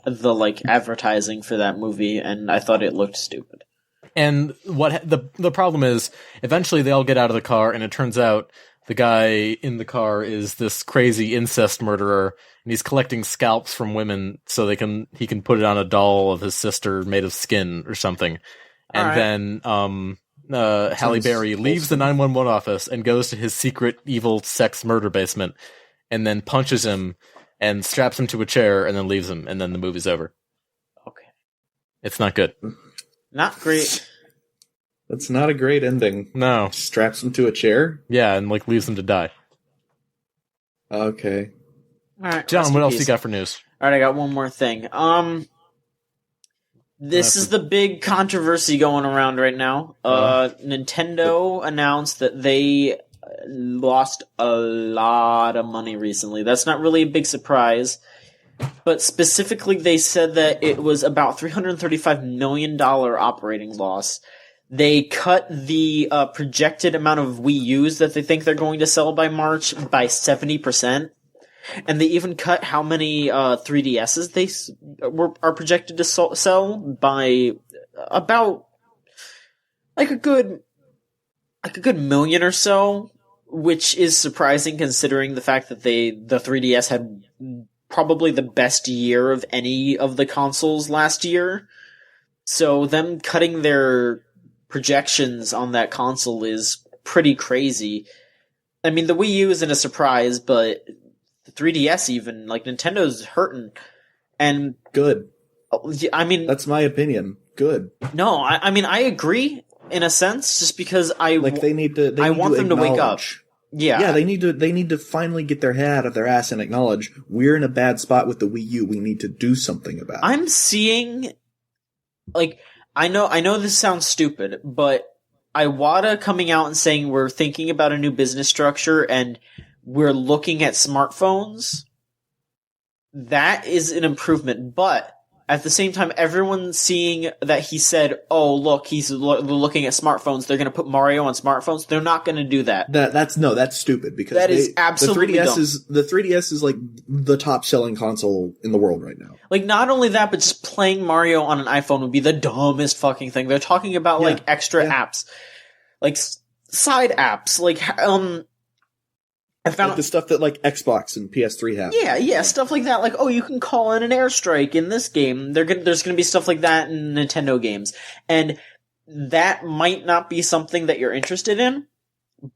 the like advertising for that movie, and I thought it looked stupid. And what the problem is, eventually they all get out of the car, and it turns out the guy in the car is this crazy incest murderer, and he's collecting scalps from women so he can put it on a doll of his sister made of skin or something. And then Halle Berry leaves the 911 office and goes to his secret evil sex murder basement, and then punches him and straps him to a chair and then leaves him, and then the movie's over. Okay. It's not good. Not great. That's not a great ending. No. Straps him to a chair? Yeah, and like leaves him to die. Okay. Alright. John, what else you got for news? Alright, I got one more thing. This is the big controversy going around right now. Nintendo announced that they lost a lot of money recently. That's not really a big surprise. But specifically, they said that it was about $335 million operating loss. They cut the projected amount of Wii U's that they think they're going to sell by March by 70%. And they even cut how many 3DSs they are projected to sell by about like a good million or so, which is surprising considering the fact that the 3DS had probably the best year of any of the consoles last year. So them cutting their projections on that console is pretty crazy. I mean, the Wii U isn't a surprise, but the 3DS even, like, Nintendo's hurting. And good. I mean, that's my opinion. Good. No, I mean, I agree in a sense, just because I want them to wake up. Yeah, they need to finally get their head out of their ass and acknowledge we're in a bad spot with the Wii U. We need to do something about it. I'm seeing, like, I know this sounds stupid, but Iwata coming out and saying we're thinking about a new business structure and we're looking at smartphones. That is an improvement, but at the same time, everyone's seeing that he said, oh, look, he's looking at smartphones. They're going to put Mario on smartphones. They're not going to do that. That's stupid because that is absolutely dumb. The 3DS is like the top selling console in the world right now. Like, not only that, but just playing Mario on an iPhone would be the dumbest fucking thing. They're talking about like extra apps, like side apps, like I found like the stuff that like Xbox and PS3 have. Yeah, stuff like that. Like, oh, you can call in an airstrike in this game. There's going to be stuff like that in Nintendo games. And that might not be something that you're interested in,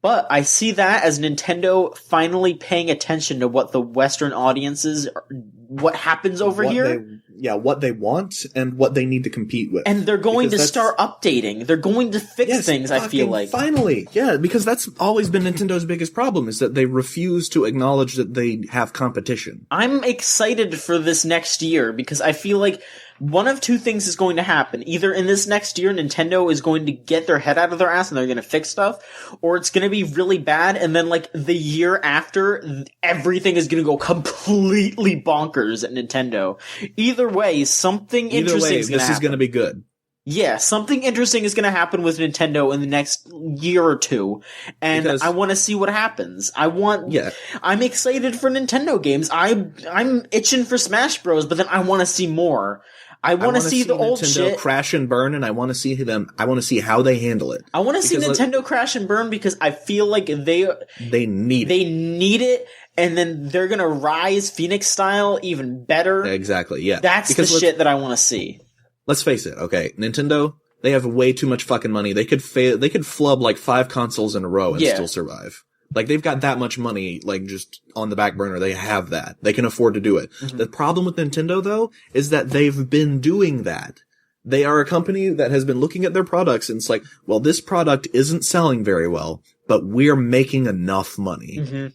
but I see that as Nintendo finally paying attention to what the Western audiences, what happens over here. What they want and what they need to compete with. And they're going to start updating. They're going to fix things, I feel like. Finally. Yeah, because that's always been Nintendo's biggest problem, is that they refuse to acknowledge that they have competition. I'm excited for this next year because I feel like one of two things is going to happen. Either in this next year, Nintendo is going to get their head out of their ass and they're going to fix stuff, or it's going to be really bad, and then, like, the year after, everything is going to go completely bonkers at Nintendo. Either way, something interesting is going to happen. This is going to be good. Yeah, something interesting is going to happen with Nintendo in the next year or two, and I want to see what happens. I'm excited for Nintendo games. I'm itching for Smash Bros, but then I want to see more. I want to see the old Nintendo shit crash and burn, and I want to see them. I want to see how they handle it. I want to see Nintendo crash and burn because I feel like they need it, and then they're gonna rise Phoenix style even better. Exactly. Yeah, that's the shit that I want to see. Let's face it. Okay, Nintendo. They have way too much fucking money. They could flub like 5 consoles in a row and still survive. Like, they've got that much money, like, just on the back burner. They have that. They can afford to do it. Mm-hmm. The problem with Nintendo, though, is that they've been doing that. They are a company that has been looking at their products, and it's like, well, this product isn't selling very well, but we're making enough money. Mm-hmm.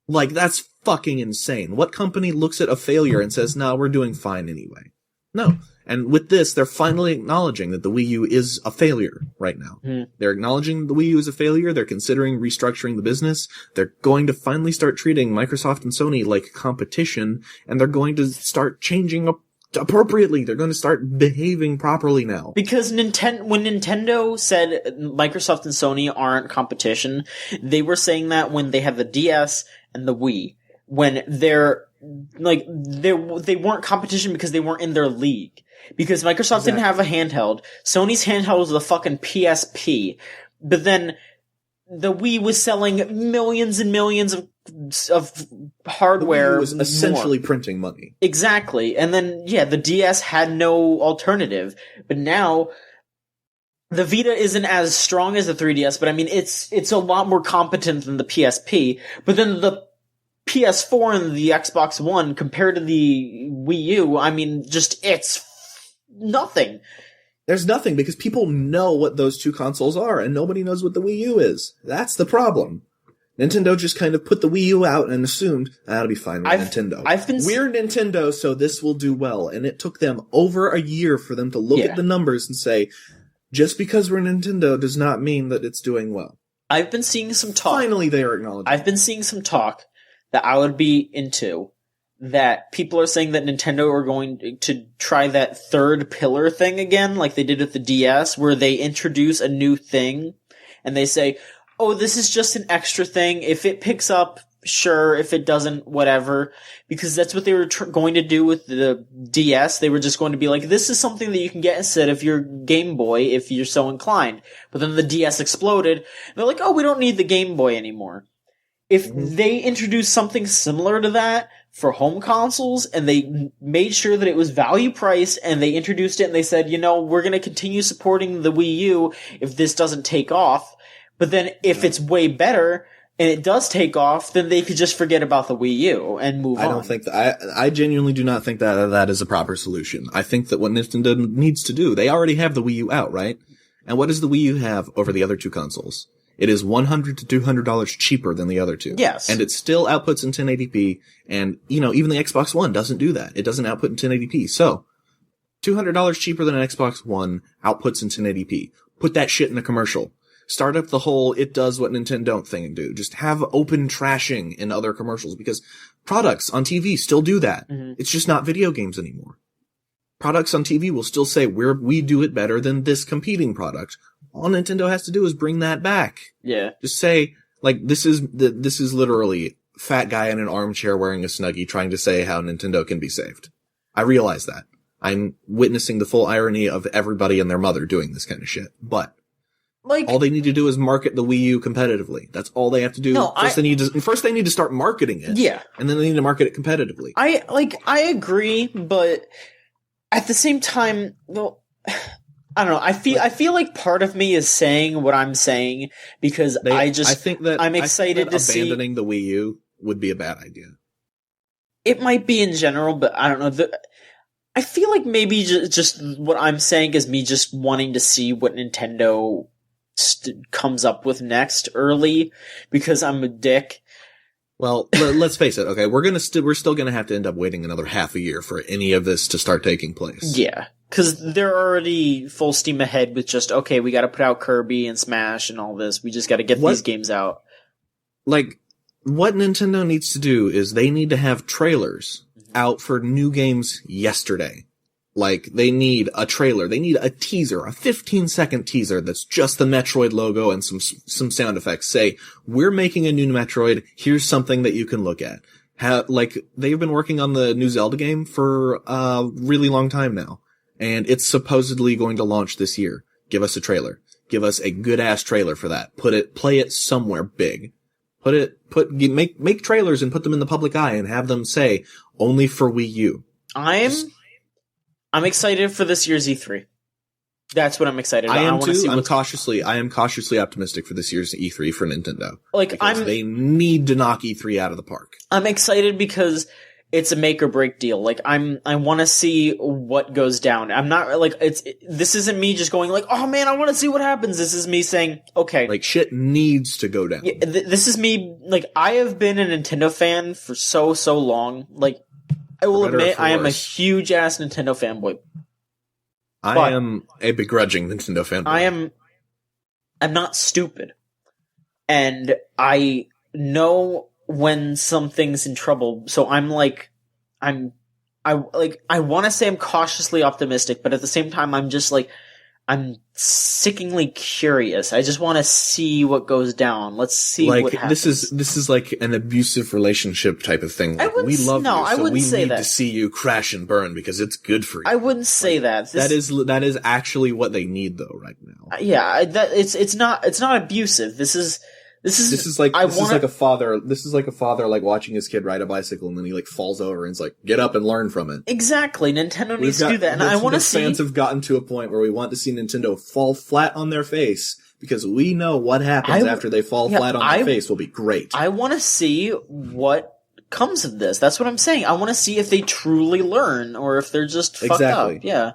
Like, that's fucking insane. What company looks at a failure and says, no, we're doing fine anyway? No. And with this, they're finally acknowledging that the Wii U is a failure right now. Mm. They're acknowledging the Wii U is a failure. They're considering restructuring the business. They're going to finally start treating Microsoft and Sony like competition, and they're going to start changing up appropriately. They're going to start behaving properly now. Because when Nintendo said Microsoft and Sony aren't competition, they were saying that when they had the DS and the Wii, when they weren't competition because they weren't in their league. Because Microsoft didn't have a handheld. Sony's handheld was the fucking PSP. But then the Wii was selling millions and millions of hardware. It was essentially printing money. Exactly. And then, the DS had no alternative. But now, the Vita isn't as strong as the 3DS, but I mean, it's a lot more competent than the PSP. But then the PS4 and the Xbox One, compared to the Wii U, I mean, it's nothing. There's nothing, because people know what those two consoles are, and nobody knows what the Wii U is. That's the problem. Nintendo just kind of put the Wii U out and assumed, that'll be fine with Nintendo. We're Nintendo, so this will do well. And it took them over a year for them to look at the numbers and say, just because we're Nintendo does not mean that it's doing well. I've been seeing some talk. Finally, they are acknowledging. I've been seeing some talk that I would be into, that people are saying that Nintendo are going to try that third pillar thing again, like they did with the DS, where they introduce a new thing, and they say, oh, this is just an extra thing. If it picks up, sure. If it doesn't, whatever. Because that's what they were going to do with the DS. They were just going to be like, this is something that you can get instead of your Game Boy if you're so inclined. But then the DS exploded, and they're like, oh, we don't need the Game Boy anymore. If they introduced something similar to that for home consoles, and they made sure that it was value priced, and they introduced it, and they said, we're going to continue supporting the Wii U if this doesn't take off. But then if it's way better and it does take off, then they could just forget about the Wii U and move on. I don't think that. I genuinely do not think that is a proper solution. I think that what Nintendo needs to do, they already have the Wii U out, right? And what does the Wii U have over the other two consoles? It is $100 to $200 cheaper than the other two. Yes. And it still outputs in 1080p. And, even the Xbox One doesn't do that. It doesn't output in 1080p. So, $200 cheaper than an Xbox One, outputs in 1080p. Put that shit in a commercial. Start up the whole it does what Nintendo don't thing and do. Just have open trashing in other commercials, because products on TV still do that. Mm-hmm. It's just not video games anymore. Products on TV will still say we do it better than this competing product. All Nintendo has to do is bring that back. Yeah. Just say, this is literally fat guy in an armchair wearing a Snuggie trying to say how Nintendo can be saved. I realize that. I'm witnessing the full irony of everybody and their mother doing this kind of shit. But all they need to do is market the Wii U competitively. That's all they have to do. No, first they need to start marketing it. Yeah. And then they need to market it competitively. I agree, but at the same time, well, I don't know. I feel like part of me is saying what I'm saying because I'm excited to see abandoning the Wii U would be a bad idea. It might be in general, but I don't know. I feel like maybe just what I'm saying is me just wanting to see what Nintendo comes up with next early, because I'm a dick. Well, let's face it. Okay, we're still gonna have to end up waiting another half a year for any of this to start taking place. Yeah, because they're already full steam ahead with just we got to put out Kirby and Smash and all this. We just got to get these games out. What Nintendo needs to do is they need to have trailers out for new games yesterday. They need a trailer. They need a teaser, a 15-second teaser that's just the Metroid logo and some sound effects. Say, we're making a new Metroid. Here's something that you can look at. They've been working on the new Zelda game for a really long time now. And it's supposedly going to launch this year. Give us a trailer. Give us a good-ass trailer for that. Play it somewhere big. Make trailers and put them in the public eye and have them say, only for Wii U. I'm excited for this year's E3. That's what I'm excited about. I am too. I am cautiously optimistic for this year's E3 for Nintendo. They need to knock E3 out of the park. I'm excited because it's a make or break deal. I want to see what goes down. I'm not this isn't me just going oh man, I want to see what happens. This is me saying, okay. Shit needs to go down. Yeah, this is me, I have been a Nintendo fan for so long. I will admit, I am a huge ass Nintendo fanboy. I am a begrudging Nintendo fanboy. I'm not stupid. And I know when something's in trouble, so I'm I want to say I'm cautiously optimistic, but at the same time, I'm just like, I'm sickeningly curious. I just want to see what goes down. Let's see what happens. This is like an abusive relationship type of thing. Like, we love you, so we need to see you crash and burn because it's good for you. I wouldn't say that. That is actually what they need though right now. Yeah, it's not abusive. This is like a father like watching his kid ride a bicycle and then he like falls over and it's like, get up and learn from it. Exactly. Nintendo needs to do that, and I want to see. Fans have gotten to a point where we want to see Nintendo fall flat on their face because we know what happens after they fall flat on their face will be great. I want to see what comes of this. That's what I'm saying. I want to see if they truly learn or if they're just fucked up. Yeah.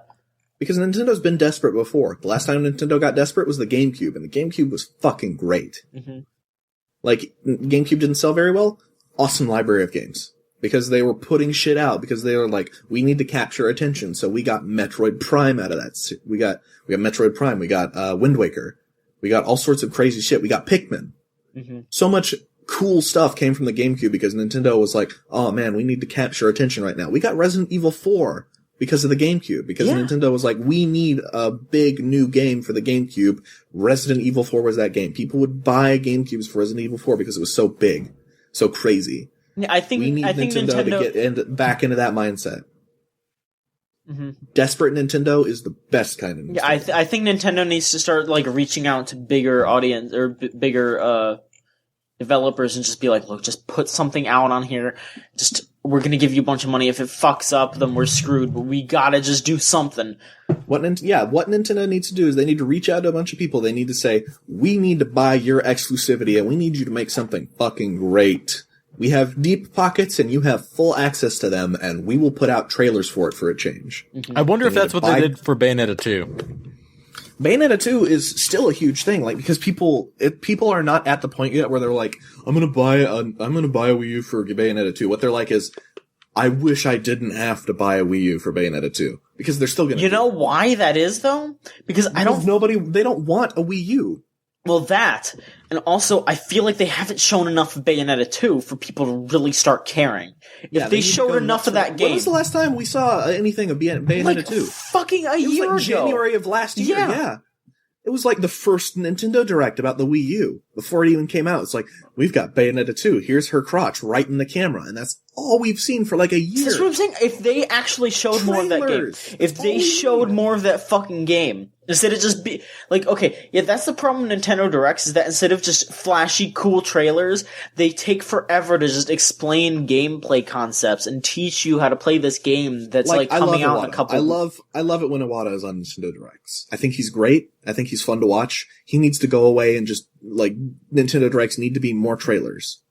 Because Nintendo's been desperate before. The last time Nintendo got desperate was the GameCube, and the GameCube was fucking great. Mm-hmm. Like, GameCube didn't sell very well. Awesome library of games. Because they were putting shit out. Because they were like, we need to capture attention. So we got Metroid Prime out of that. We got Metroid Prime. We got, Wind Waker. We got all sorts of crazy shit. We got Pikmin. Mm-hmm. So much cool stuff came from the GameCube because Nintendo was like, oh man, we need to capture attention right now. We got Resident Evil 4 because of the GameCube. Because Nintendo was like, we need a big new game for the GameCube. Resident Evil 4 was that game. People would buy GameCubes for Resident Evil 4 because it was so big, so crazy. Yeah, I think Nintendo to get back into that mindset. Mm-hmm. Desperate Nintendo is the best kind of Nintendo. Yeah, I think Nintendo needs to start like reaching out to bigger audience or bigger developers and just be like, look, just put something out on here. We're gonna give you a bunch of money. If it fucks up, then we're screwed. But we gotta just do something. What Nintendo needs to do is they need to reach out to a bunch of people. They need to say, we need to buy your exclusivity and we need you to make something fucking great. We have deep pockets and you have full access to them and we will put out trailers for it for a change. Mm-hmm. I wonder if that's what they did for Bayonetta 2. Bayonetta 2 is still a huge thing, like, because people are not at the point yet where they're like, I'm gonna buy a Wii U for Bayonetta 2. What they're like is, I wish I didn't have to buy a Wii U for Bayonetta 2. Because they're still gonna. You know why that is though? Because they don't want a Wii U. Well, that, and also, I feel like they haven't shown enough of Bayonetta 2 for people to really start caring. If they showed enough of that game... When was the last time we saw anything of Bayonetta 2? Fucking a year ago. January of last year, yeah. It was like the first Nintendo Direct about the Wii U. Before it even came out, it's like, we've got Bayonetta 2, here's her crotch right in the camera, and that's all we've seen for like a year. That's what I'm saying. If they actually showed more of that game, if they showed more of that fucking game, instead of just be like, okay, yeah, that's the problem with Nintendo Directs, is that instead of just flashy, cool trailers, they take forever to just explain gameplay concepts and teach you how to play this game that's like coming out in a couple. I love it when Iwata is on Nintendo Directs. I think he's great. I think he's fun to watch. He needs to go away and just, like, Nintendo Directs need to be more trailers.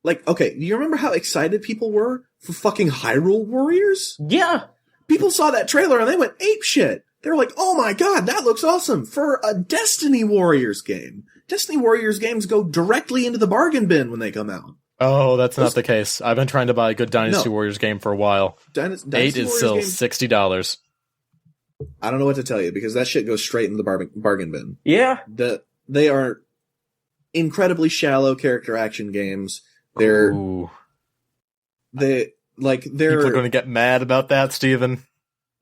Like, okay, do you remember how excited people were for fucking Hyrule Warriors? Yeah. People saw that trailer and they went apeshit. They were like, oh my god, that looks awesome for a Destiny Warriors game. Destiny Warriors games go directly into the bargain bin when they come out. Oh, that's not the case. I've been trying to buy a good Dynasty Warriors game for a while. Dynasty 8 is still $60. I don't know what to tell you because that shit goes straight into the bargain bin. Yeah. They are incredibly shallow character action games. People are going to get mad about that, Steven.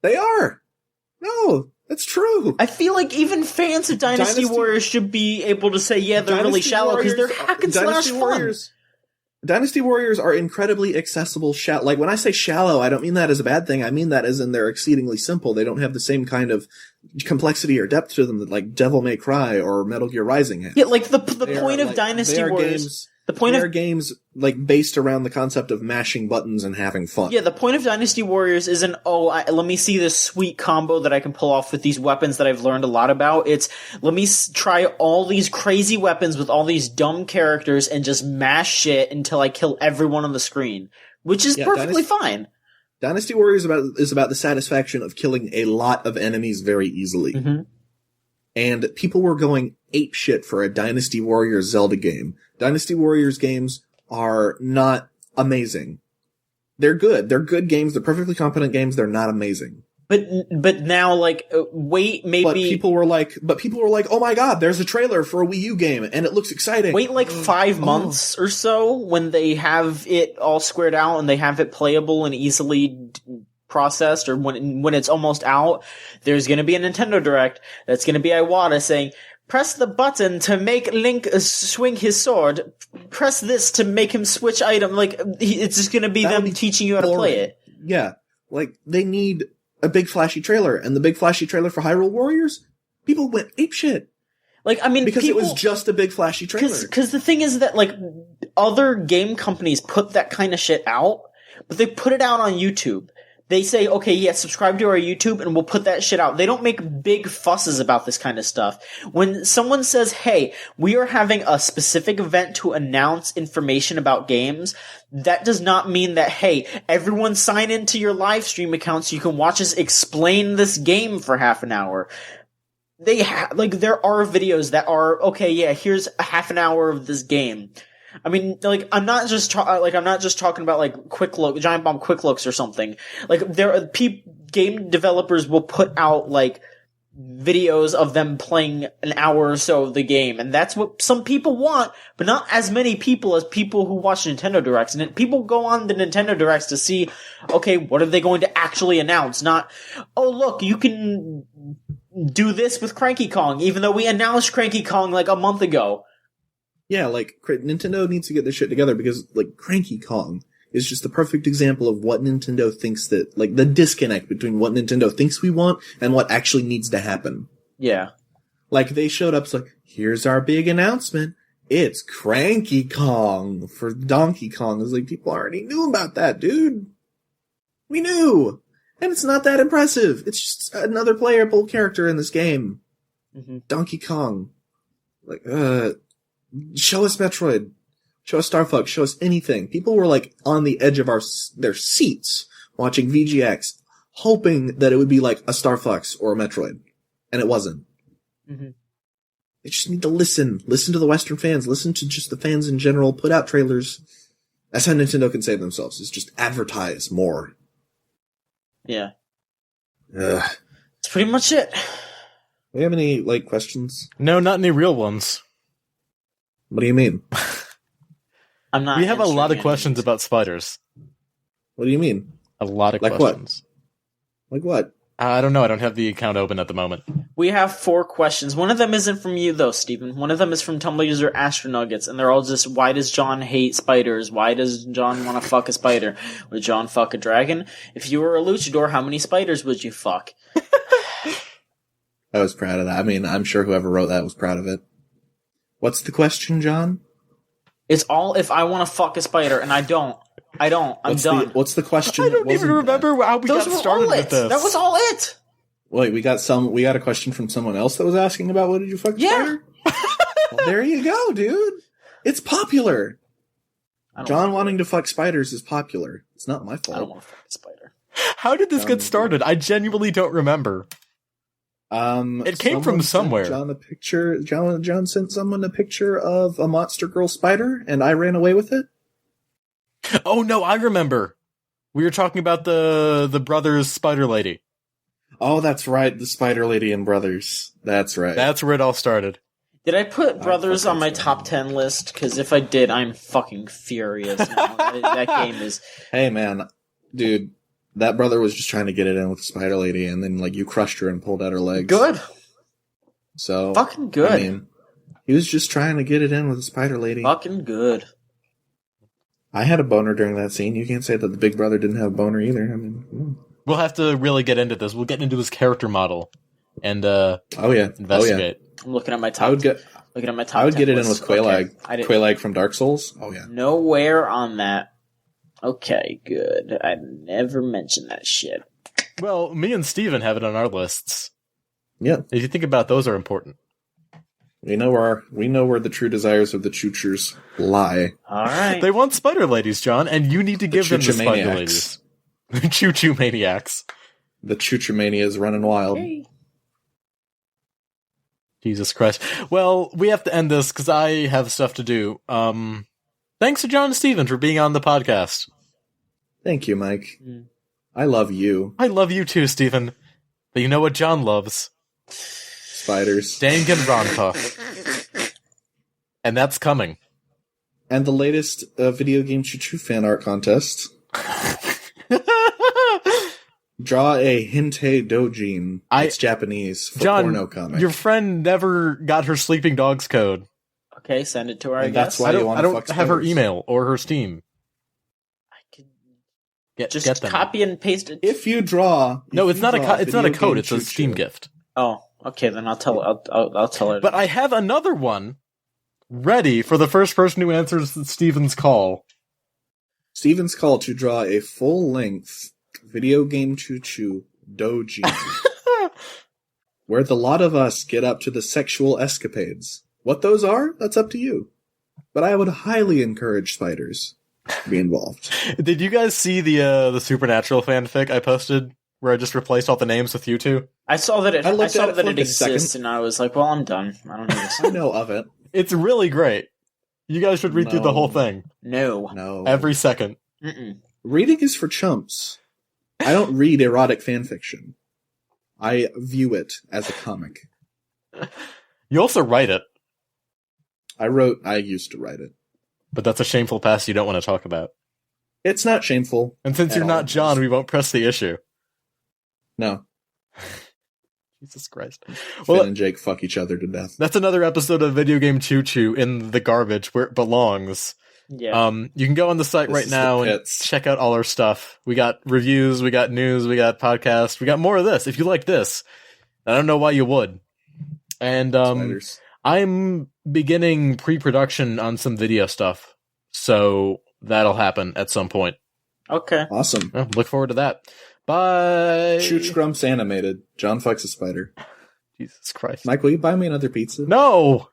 They are. No, that's true. I feel like even fans of Dynasty Warriors should be able to say, yeah, they're really shallow because they're hack and slash fun. Dynasty Warriors are incredibly accessible. Like, when I say shallow, I don't mean that as a bad thing. I mean that as in they're exceedingly simple. They don't have the same kind of complexity or depth to them that, like, Devil May Cry or Metal Gear Rising has. Yeah, like, the point of Dynasty Warriors... They are games, like, based around the concept of mashing buttons and having fun. Yeah, the point of Dynasty Warriors isn't, let me see this sweet combo that I can pull off with these weapons that I've learned a lot about. It's, let me try all these crazy weapons with all these dumb characters and just mash shit until I kill everyone on the screen. Which is perfectly fine. Dynasty Warriors is about the satisfaction of killing a lot of enemies very easily. Mm-hmm. And people were going apeshit for a Dynasty Warriors Zelda game. Dynasty Warriors games are not amazing. They're good. They're good games. They're perfectly competent games. They're not amazing. But now, like, wait, maybe... But people were like, oh my god, there's a trailer for a Wii U game, and it looks exciting. Wait, like, 5 months or so, when they have it all squared out, and they have it playable and easily processed or when it's almost out, there's going to be a Nintendo Direct that's going to be Iwata saying, press the button to make Link swing his sword. Press this to make him switch item. Like, it's just going to be them teaching you how to play it. Yeah. Like, they need a big flashy trailer, and the big flashy trailer for Hyrule Warriors, people went apeshit. Like, I mean, because it was just a big flashy trailer. Because the thing is that, like, other game companies put that kind of shit out, but they put it out on YouTube. They say, okay, yeah, subscribe to our YouTube and we'll put that shit out. They don't make big fusses about this kind of stuff. When someone says, hey, we are having a specific event to announce information about games, that does not mean that, hey, everyone sign into your live stream account so you can watch us explain this game for half an hour. There are videos that are, okay, yeah, here's a half an hour of this game. I mean, like, I'm not just talking about, like, Giant Bomb quick looks or something. Like, there are game developers will put out, like, videos of them playing an hour or so of the game, and that's what some people want, but not as many people as people who watch Nintendo Directs. And people go on the Nintendo Directs to see, okay, what are they going to actually announce? Not, oh, look, you can do this with Cranky Kong, even though we announced Cranky Kong, like, a month ago. Yeah, like, Nintendo needs to get this shit together because, like, Cranky Kong is just the perfect example of what Nintendo thinks that, like, the disconnect between what Nintendo thinks we want and what actually needs to happen. Yeah. Like, they showed up, so, like, here's our big announcement. It's Cranky Kong for Donkey Kong. It's like, people already knew about that, dude. We knew. And it's not that impressive. It's just another playable character in this game. Mm-hmm. Donkey Kong. Like, show us Metroid. Show us Star Fox. Show us anything. People were, like, on the edge of their seats watching VGX, hoping that it would be like a Star Fox or a Metroid. And it wasn't. Mm-hmm. They just need to listen. Listen to the Western fans. Listen to just the fans in general. Put out trailers. That's how Nintendo can save themselves, is just advertise more. Yeah. Ugh. That's pretty much it. Do you have any, like, questions? No, not any real ones. What do you mean? I'm not. We have a lot of answering questions any. about spiders. What do you mean? A lot of Like questions. Like what? I don't know. I don't have the account open at the moment. We have 4 questions. One of them isn't from you, though, Stephen. One of them is from Tumblr user Astronuggets, and they're all just, why does John hate spiders? Why does John want to fuck a spider? Would John fuck a dragon? If you were a luchador, how many spiders would you fuck? I was proud of that. I mean, I'm sure whoever wrote that was proud of it. What's the question, John? It's all if I want to fuck a spider, and I don't. I'm done. What's the question? I don't even remember how we got started with this. That was all it. Wait, we got a question from someone else that was asking about what did you fuck a spider? Well, there you go, dude. It's popular. John wanting to fuck spiders is popular. It's not my fault. I don't want to fuck a spider. How did this get started? I genuinely don't remember. It came from somewhere. John sent someone a picture of a monster girl spider, and I ran away with it. Oh no, I remember. We were talking about the brothers spider lady. Oh, that's right, the Spider Lady and Brothers. That's right. That's where it all started. Did I put Brothers on my top 10 list? Because if I did, I'm fucking furious now. that game is... Hey, man. Dude, that brother was just trying to get it in with the Spider Lady, and then, like, you crushed her and pulled out her legs. Good. So... Fucking good. I mean, he was just trying to get it in with the Spider Lady. Fucking good. I had a boner during that scene. You can't say that the big brother didn't have a boner either. I mean... We'll have to really get into this. We'll get into his character model and investigate. I'm looking at my top. Looking at my top. I would get it in list. with Quelaag. Okay. Quelaag from Dark Souls. Oh yeah. Nowhere on that. Okay, good. I never mentioned that shit. Well, me and Steven have it on our lists. Yeah. If you think about it, those are important. We know where the true desires of the Choo-Choos lie. All right. They want spider ladies, John, and you need to give them the spider ladies. Choo Choo Maniacs. The Choo Choo Mania is running wild. Hey. Jesus Christ. Well, we have to end this because I have stuff to do. Thanks to John and Steven for being on the podcast. Thank you, Mike. I love you. I love you too, Steven. But you know what John loves? Spiders. Danganronpa. And that's coming. And the latest video game Choo Choo fan art contest. Draw a hentai dojin. It's Japanese for John, porno comic. your friend never got her sleeping dog's code. Okay, send it to her, I And guess. that's why I you want to don't fuck have her spiders. email or her Steam. I can Get just them. copy and paste it. If you draw, No, it's not a draw it's not a Video code. Game It's a Choo Steam Choo, gift. Oh, okay, then I'll tell her. But I have another one ready for the first person who answers Steven's call. Steven's call to draw a full-length Video Game Choo Choo dojin, where the lot of us get up to the sexual escapades. What those are, that's up to you. But I would highly encourage spiders to be involved. Did you guys see the Supernatural fanfic I posted where I just replaced all the names with you two? I saw that it. I I, looked saw at it that for it like a exists, second. and I was like, "Well, I'm done. I don't need this." I know of it. It's really great. You guys should read through the No. whole thing. No. No. Every second. Mm-mm. Reading is for chumps. I don't read erotic fanfiction. I view it as a comic. You also write it, I used to write it. but that's a shameful past you don't want to talk about. It's not shameful. And since At you're all. not John, we won't press the issue. No. Jesus Christ. Finn Well, and Jake fuck each other to death. that's another episode of Video Game Choo Choo in the garbage where it belongs. Yeah. You can go on the site This right is the now and pits. check out all our stuff. We got reviews, we got news, we got podcasts, we got more of this. If you like this, I don't know why you would. And Spiders. I'm beginning pre-production on some video stuff, so that'll happen at some point. Okay. Awesome. Well, look forward to that. Bye. Chooch Grumps animated. John fucks a spider. Jesus Christ. Mike, will you buy me another pizza? No.